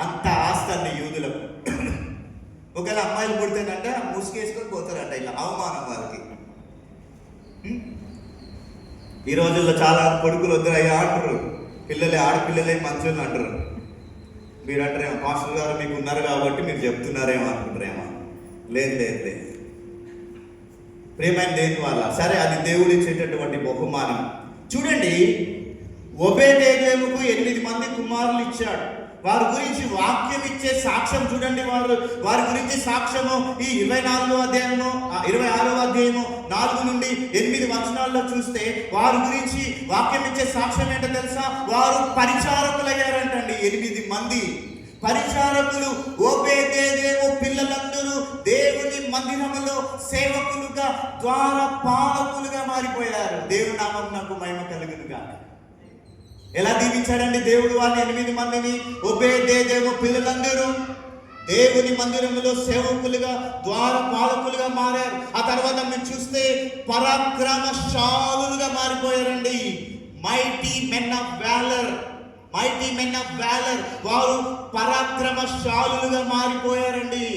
అంత ఆస్తండి యూదులకు. ఒకవేళ అమ్మాయిలు పుడితేనంట ముసుగేసుకొని పోతారంట, ఇలా అవమానం వారికి. ఈ రోజుల్లో చాలా కొడుకులు వద్దరయ్యా అంటారు, ఆడపిల్లలే మంచోళ్ళు అంటారు. మీరు అంటారేమో, మాస్టర్ గారు మీకు ఉన్నారు కాబట్టి మీరు చెప్తున్నారేమో అనుకుంటారేమో. లేదు. ప్రేమైన దేని వల్ల సరే, అది దేవుడు ఇచ్చేటటువంటి బహుమానం. చూడండి, ఒబేదేదోముకు 8 మంది కుమారులు ఇచ్చాడు. వారి గురించి వాక్యం ఇచ్చే సాక్ష్యం చూడండి. వారి గురించి సాక్ష్యము ఈ 24వ అధ్యాయము 26వ అధ్యాయము 4 నుండి 8 వచనాల్లో చూస్తే వారి గురించి వాక్యం ఇచ్చే సాక్ష్యం ఏంటో తెలుసా? వారు పరిచారకులు అయ్యారంటండి. 8 మంది పరిచారకులు. ఓబేదేదేమో పిల్లలందరూ దేవుని మందిరములో సేవకులుగా, ద్వార పాలకులుగా మారిపోయారు. దేవుని నామం నాకు మహిమ కలుగునుగా. ఎలా దీవించాడండి దేవుడు వాళ్ళని 8 మందిని? ఓబేదేదేమో పిల్లలందరూ దేవుని మందిరములో సేవకులుగా, ద్వార పాలకులుగా మారారు. ఆ తర్వాత మీరు చూస్తే పరాక్రమశాలులుగా మారిపోయారండి. Mighty men of valour, mighty men of valour. వారు పరాక్రమశాలులుగా మారిపోయారండి.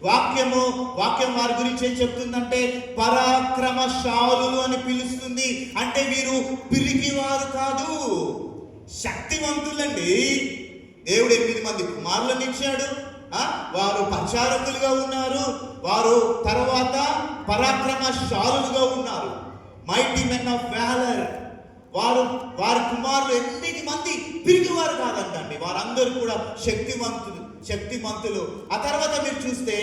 వాక్యం వారి గురించి ఏం చెప్తుందంటే పరాక్రమశాలులు అని పిలుస్తుంది. అంటే వీరు పిరికివారు కాదు, శక్తివంతులండి. దేవుడు 8 మంది కుమారులను ఇచ్చాడు. వారు పరిచారకులుగా ఉన్నారు. వారు తర్వాత పరాక్రమశాలులుగా ఉన్నారు. Mighty men of valour. వారి కుమారులు 8 మంది పిరికివారు కాదంటండి. వారందరూ కూడా శక్తిమంతులు. ఆ తర్వాత మీరు చూస్తే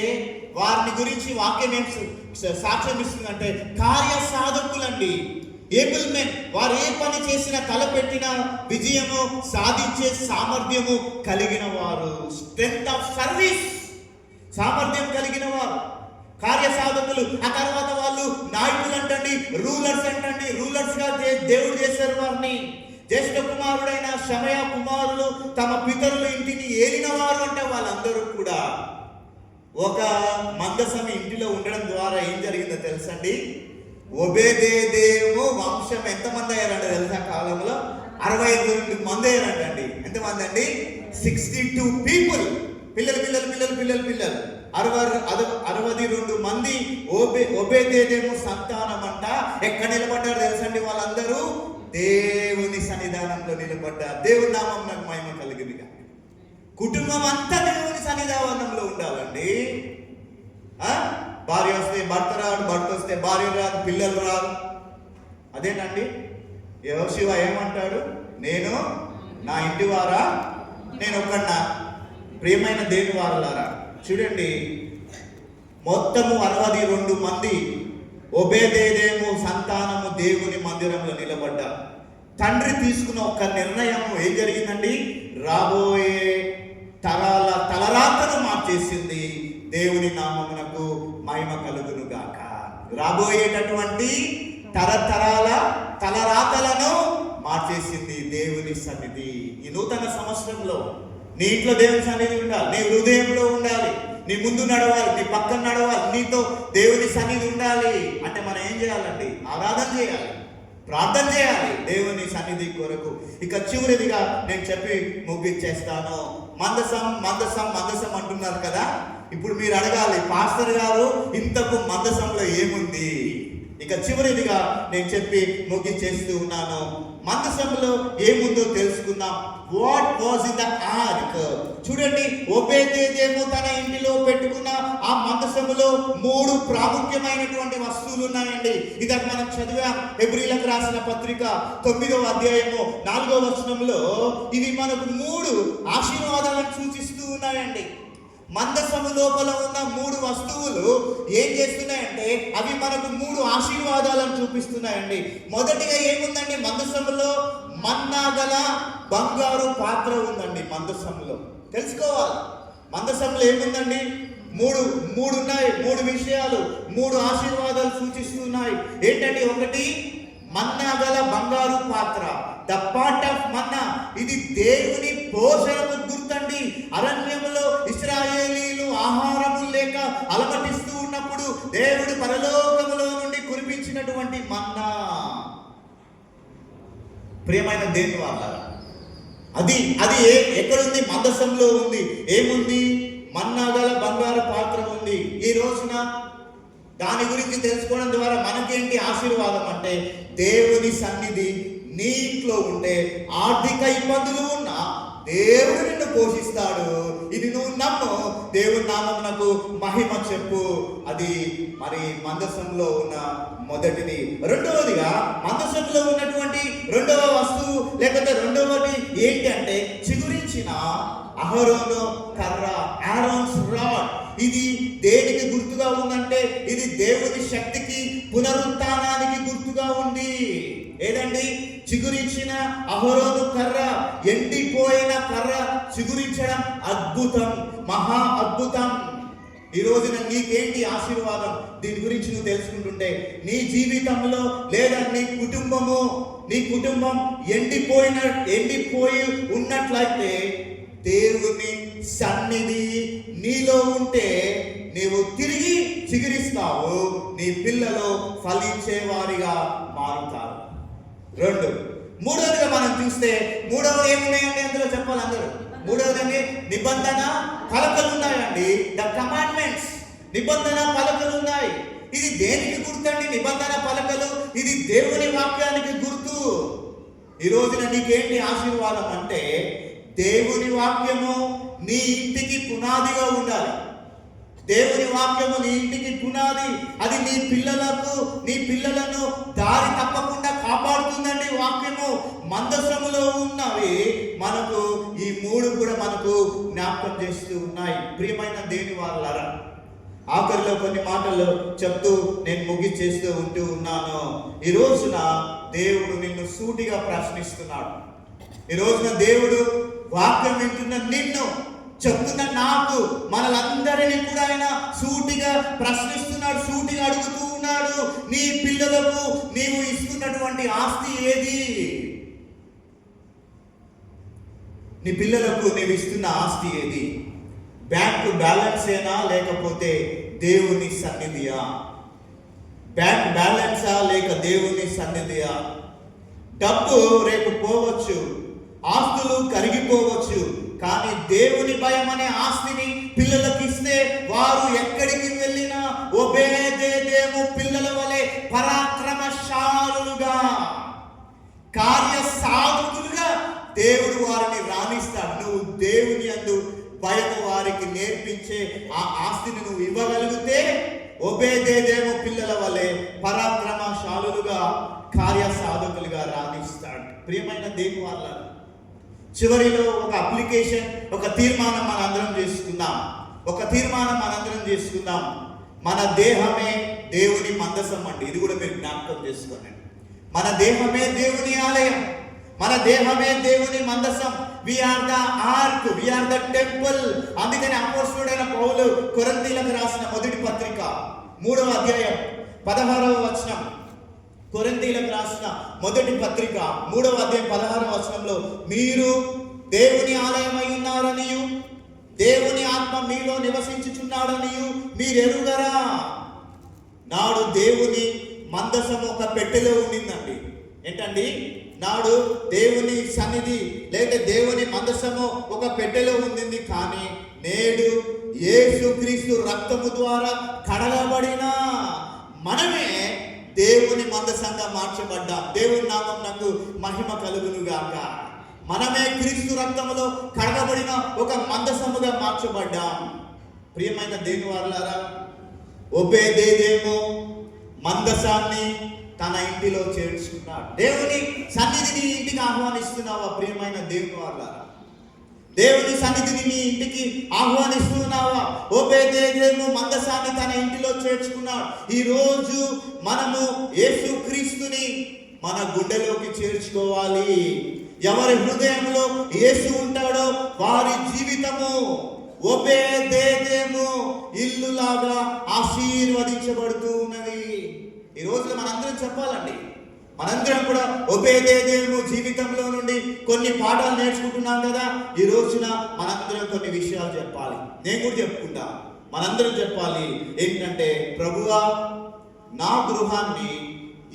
వారిని గురించి వాక్యం ఏం సాక్ష్యం ఇస్తుందంటే కార్యసాధకులండి. Able men. వారు ఏ పని చేసినా తలపెట్టిన విజయము సాధించే సామర్థ్యము కలిగిన వారు. స్ట్రెంగ్త్ ఆఫ్ సర్వీస్, సామర్థ్యం కలిగిన వారు కార్యసాధకులు. ఆ తర్వాత వాళ్ళు నాయకులు అంటండి, రూలర్స్ అంటండి. రూలర్స్ గా దేవుడు చేశారు వారిని. జ్యేష్ఠ కుమారుడైన షమయ కుమారులు తమ పితరుల ఇంటిని ఏలిన వారు అంటే వాళ్ళందరూ కూడా ఒక మందసం ఇంటిలో ఉండడం ద్వారా ఏం జరిగిందో తెలుసండి? ఓబేదేదేమో వంశం ఎంతమంది అయ్యారంటే తెలుసా? కాలంలో 62 మంది అయ్యారంటండి. ఎంతమంది అండి? 62 పీపుల్. పిల్లలు 62 మంది ఓబేదేదేమో సంతానం అంట. ఎక్కడ నిలబడ్డారు తెలుసండి? వాళ్ళందరూ దేవుని సన్నిధానంలో నిలబడ్డారు. దేవుని నామం నాకు మహిమ కలిగిందిగా. కుటుంబం అంతా దేవుని సన్నిధానంలో ఉండాలండి. భార్య వస్తే భర్త రాడు, భర్త వస్తే భార్య రాదు, పిల్లలు రాదు. అదేనండి యోషువ ఏమంటాడు? నేను నా ఇంటి వారా, నేను ఒక్కడినా. ప్రియమైన దేవుని వారలారా చూడండి, మొత్తము 62 మంది ఓబేదేదేమో సంతానము దేవుని మందిరంలో నిలబడ్డారు. తండ్రి తీసుకున్న ఒక నిర్ణయం ఏం జరిగిందండి? రాబోయే తరాల తలరాతను మార్చేసింది. దేవుని నామమునకు మహిమ కలుగును గాక. రాబోయేటటువంటి తరతరాల తలరాతలను మార్చేసింది దేవుని సన్నిధి. ఈ నూతన సంవత్సరంలో నీ ఇంట్లో దేవుని సన్నిధి ఉండాలి, నీ హృదయంలో ఉండాలి, నీ ముందు నడవాలి, నీ పక్కన నడవాలి, నీతో దేవుని సన్నిధి ఉండాలి. అంటే మనం ఏం చేయాలండి? ఆరాధన చేయాలి, ప్రార్థన చేయాలి దేవుని సన్నిధి కొరకు. ఇక చివరిదిగా నేను చెప్పి ముగించేస్తాను. మందసం అంటున్నారు కదా. ఇప్పుడు మీరు అడగాలి, పాస్టర్ గారు ఇంతకు మందసంలో ఏముంది? ఇక చివరిదిగా నేను చెప్పి ముగించేస్తూ ఉన్నాను. మందసంలో ఏముందో తెలుసుకుందాం. What was in the arc? చూడండి, ఓబేదేదేమో తన ఇంటిలో పెట్టుకున్న ఆ మందసములో 3 ప్రాముఖ్యమైనటువంటి వస్తువులు ఉన్నాయండి. ఇది మనం చదివాం హెబ్రీలకు రాసిన పత్రిక 9వ అధ్యాయము 4వ వచనంలో. ఇవి మనకు 3 ఆశీర్వాదాలను సూచిస్తూ ఉన్నాయండి. మందసము లోపల ఉన్న 3 వస్తువులు ఏం చేస్తున్నాయంటే అవి మనకు 3 ఆశీర్వాదాలను చూపిస్తున్నాయండి. మొదటిగా ఏముందండి? మందసములో మన్నా గల బంగారు పాత్ర ఉందండి. మందసములో తెలుసుకోవాలి, మందసములో ఏముందండి? 3 ఉన్నాయి. 3 విషయాలు, 3 ఆశీర్వాదాలు సూచిస్తున్నాయి. ఏంటంటే, ఒకటి మన్నా గల బంగారు పాత్ర, ద పార్ట్ ఆఫ్ మన్నా. ఇది దేవుని పోషణకు గుర్తండి. అరణ్యములో ఇశ్రాయేలీలు ఆహారము లేక అలమటిస్తూ ఉన్నప్పుడు దేవుడు పరలోకములో నుండి కురిపించినటువంటి మన్నా. ప్రియమైన దేవుని వారలారా, అది ఎక్కడుంది? మందసంలో ఉంది. ఏముంది? మన్నా గల బంగారు పాత్ర ఉంది. ఈ రోజున దాని గురించి తెలుసుకోవడం ద్వారా మనకేంటి ఆశీర్వాదం అంటే, దేవుని సన్నిధి నీ ఇంట్లో ఉంటే ఆర్థిక ఇబ్బందులు ఉన్నా దేవుడు నిన్ను పోషిస్తాడు. ఇది నువ్వు నమ్ము, దేవుని నామమునకు మహిమ చెప్పు. అది మరి మందసంలో ఉన్న మొదటిది. రెండవదిగా మందసంలో ఉన్నటువంటి రెండవ వస్తువు లేకపోతే రెండవది ఏంటి అంటే చిగురించిన అహరోను కర్ర, ఆరోన్స్ రాడ్. ఇది దేనికి గుర్తుగా ఉందంటే ఇది దేవుని శక్తికి, పునరుత్థానానికి గుర్తుగా ఉంది. ఏదండి? చిగురించిన అహరోను కర్ర, ఎండిపోయిన కర్ర చిగురించడం అద్భుతం, మహా అద్భుతం. ఈ రోజున నీకేంటి ఆశీర్వాదం? దీని గురించి నువ్వు తెలుసుకుంటుంటే నీ జీవితంలో లేదా నీ కుటుంబం ఎండిపోయి ఉన్నట్లయితే దేవుని సన్నిధి నీలో ఉంటే నీవు తిరిగి చిగురిస్తావు, నీ పిల్లలు ఫలించే వారిగా మారుతారు. మూడవదిగా మనం చూస్తే మూడవది ఏమున్నాయండి అందులో చెప్పాలి అందరూ? మూడవదండి నిబంధన పలకలు ఉన్నాయండి. ద కమాండ్మెంట్స్, నిబంధన పలకలు ఉన్నాయి. ఇది దేనికి గుర్తండి? నిబంధన పలకలు ఇది దేవుని వాక్యానికి గుర్తు. ఈ రోజున నీకేంటి ఆశీర్వాదం అంటే దేవుని వాక్యము నీ ఇంటికి పునాదిగా ఉండాలి. దేవుని వాక్యము నీ ఇంటికి పునాది. అది నీ పిల్లలను దారి తప్పకుండా కాపాడుతుందండి వాక్యము. మందసములో ఉన్నవి మనకు ఈ మూడు కూడా మనకు జ్ఞాపకం చేస్తూ ఉన్నాయి. ప్రియమైన దేవుని వాళ్ళారా, ఆఖరిలో కొన్ని మాటలు చెప్తూ నేను ముగిచేస్తూ ఉన్నాను. ఈ రోజున దేవుడు నిన్ను సూటిగా ప్రశ్నిస్తున్నాడు. ఈ రోజున దేవుడు వాక్యం వింటున్న నిన్ను, చెప్తున్న నాకు, మనలందరినీ కూడా ఆయన సూటిగా ప్రశ్నిస్తున్నాడు, సూటిగా అడుగుతూ ఉన్నాడు. నీ పిల్లలకు నీవు ఇస్తున్నటువంటి ఆస్తి ఏది? నీ పిల్లలకు నీవు ఇస్తున్న ఆస్తి ఏది? బ్యాంక్ బ్యాలెన్స్ ఏనా లేకపోతే దేవుని సన్నిధియా? బ్యాంక్ బ్యాలెన్సా లేక దేవుని సన్నిధియా? డబ్బు రేపు పోవచ్చు, ఆస్తులు కరిగిపోవచ్చు, కానీ దేవుని భయం అనే ఆస్తిని పిల్లలకు ఇస్తే వారు ఎక్కడికి వెళ్ళినా ఒబేదేదేమో పిల్లల వలె పరాక్రమశాలులుగా, కార్యసాధకులుగా దేవుడు వారిని రాణిస్తాడు. నువ్వు దేవుని యందు భయం వారికి నేర్పించే ఆ ఆస్తిని నువ్వు ఇవ్వగలిగితే ఒబేదేదేమో పిల్లల వలె పరాక్రమశాలులుగా, కార్యసాధకులుగా రాణిస్తాడు. ప్రియమైన దేవుని వాళ్ళారా, చివరిలో ఒక అప్లికేషన్, ఒక తీర్మానం మనందరం చేసుకుందాం. మన దేహమే దేవుని మందసం అండి. ఇది కూడా మీరు జ్ఞాపకం చేసుకోండి. మన దేహమే దేవుని ఆలయం, మన దేహమే దేవుని మందసం. We are the ark, we are the temple. అందుకని అపోస్తలుడైన పౌలు కొరింథీయులకు రాసిన మొదటి పత్రిక 3వ అధ్యాయం 16వ వచనం, కొరింథీయులకు రాసిన మొదటి పత్రిక 3వ అధ్యాయం 16వ వచనంలో, మీరు దేవుని ఆలయమై ఉన్నారనియు దేవుని ఆత్మ మీలో నివసించుచున్నాడనియు మీరు ఎరుగరా? నాడు దేవుని మందసం ఒక పెట్టెలో ఉండిందండి. ఏంటండి? నాడు దేవుని సన్నిధి లేదా దేవుని మందసము ఒక పెట్టెలో ఉండింది. కానీ నేడు యేసుక్రీస్తు రక్తము ద్వారా కడగబడిన మనమే దేవుని మందసంగా మార్చబడ్డాం. దేవుని నామం నాకు మహిమ కలుగును గాక. మనమే క్రీస్తు రక్తములో కడగబడిన ఒక మందసముగా మార్చబడ్డాం. ప్రియమైన దేవుని వారలారా, ఒబేదేదేమో మందసాన్ని తన ఇంటిలో చేర్చుకున్నాడు. దేవుని సన్నిధిని ఇంటికి ఆహ్వానిస్తున్నావా? ప్రియమైన దేవుని వారలారా, దేవుని సన్నిధిని నీ ఇంటికి ఆహ్వానిస్తున్నావా? ఒబేదేదేమో మందసాన్ని తన ఇంటిలో చేర్చుకున్నాడు. ఈ రోజు మనము యేసుక్రీస్తుని మన గుండెలోకి చేర్చుకోవాలి. ఎవరి హృదయంలో యేసు ఉంటాడో వారి జీవితము ఒబేదేదేమో ఇల్లులాగా ఆశీర్వదించబడుతూ ఉన్నది. ఈ రోజులో మనందరం చెప్పాలండి, మనందరం కూడా ఒబేదేదేమో జీవితంలో నుండి కొన్ని పాఠాలు నేర్చుకుంటున్నాం కదా. ఈ రోజున మనందరం కొన్ని విషయాలు చెప్పాలి. నేను కూడా చెప్పుకుంటా, మనందరం చెప్పాలి. ఏంటంటే, ప్రభువా, నా గృహాన్ని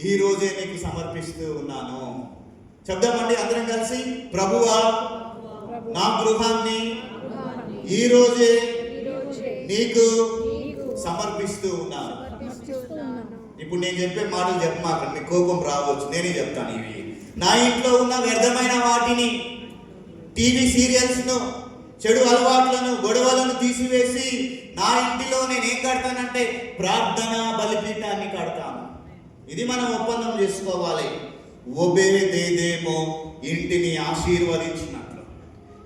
ఈ రోజే నీకు సమర్పిస్తూ ఉన్నాను. చెప్దామండి అందరం కలిసి, ప్రభువా, నా గృహాన్ని ఈ రోజే నీకు సమర్పిస్తూ ఉన్నాను. ఇప్పుడు నేను చెప్పే మాటలు చెప్పమాకండి, మీకు కోపం రావచ్చు, నేనే చెప్తాను. ఇవి నా ఇంట్లో ఉన్న వ్యర్థమైన వాటిని, టీవీ సీరియల్స్ను, చెడు అలవాట్లను, గొడవలను తీసివేసి నా ఇంటిలో నేనేం కడతానంటే ప్రార్థన బలిపీఠాన్ని కడతాను. ఇది మనం ఒప్పందం చేసుకోవాలి. ఒబేదేదేమో ఇంటిని ఆశీర్వదించినట్లు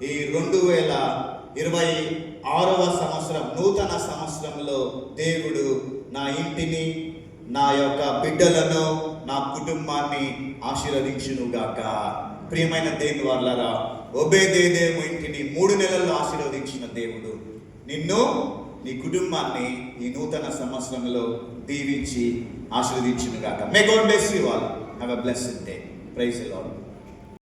ఈ 2026వ సంవత్సరం నూతన సంవత్సరంలో దేవుడు నా ఇంటిని, నా యొక్క బిడ్డలను, నా కుటుంబాన్ని ఆశీర్వదించునుగాక. ప్రియమైన దేవుని వాళ్ళారా, ఒబేదేదేమో ఇంటిని 3 నెలల్లో ఆశీర్వదించిన దేవుడు నిన్ను, నీ కుటుంబాన్ని ఈ నూతన సంవత్సరంలో దీవించి ఆశీర్వదించునుగాక. May God bless you all. Have a blessed day. Praise the lord.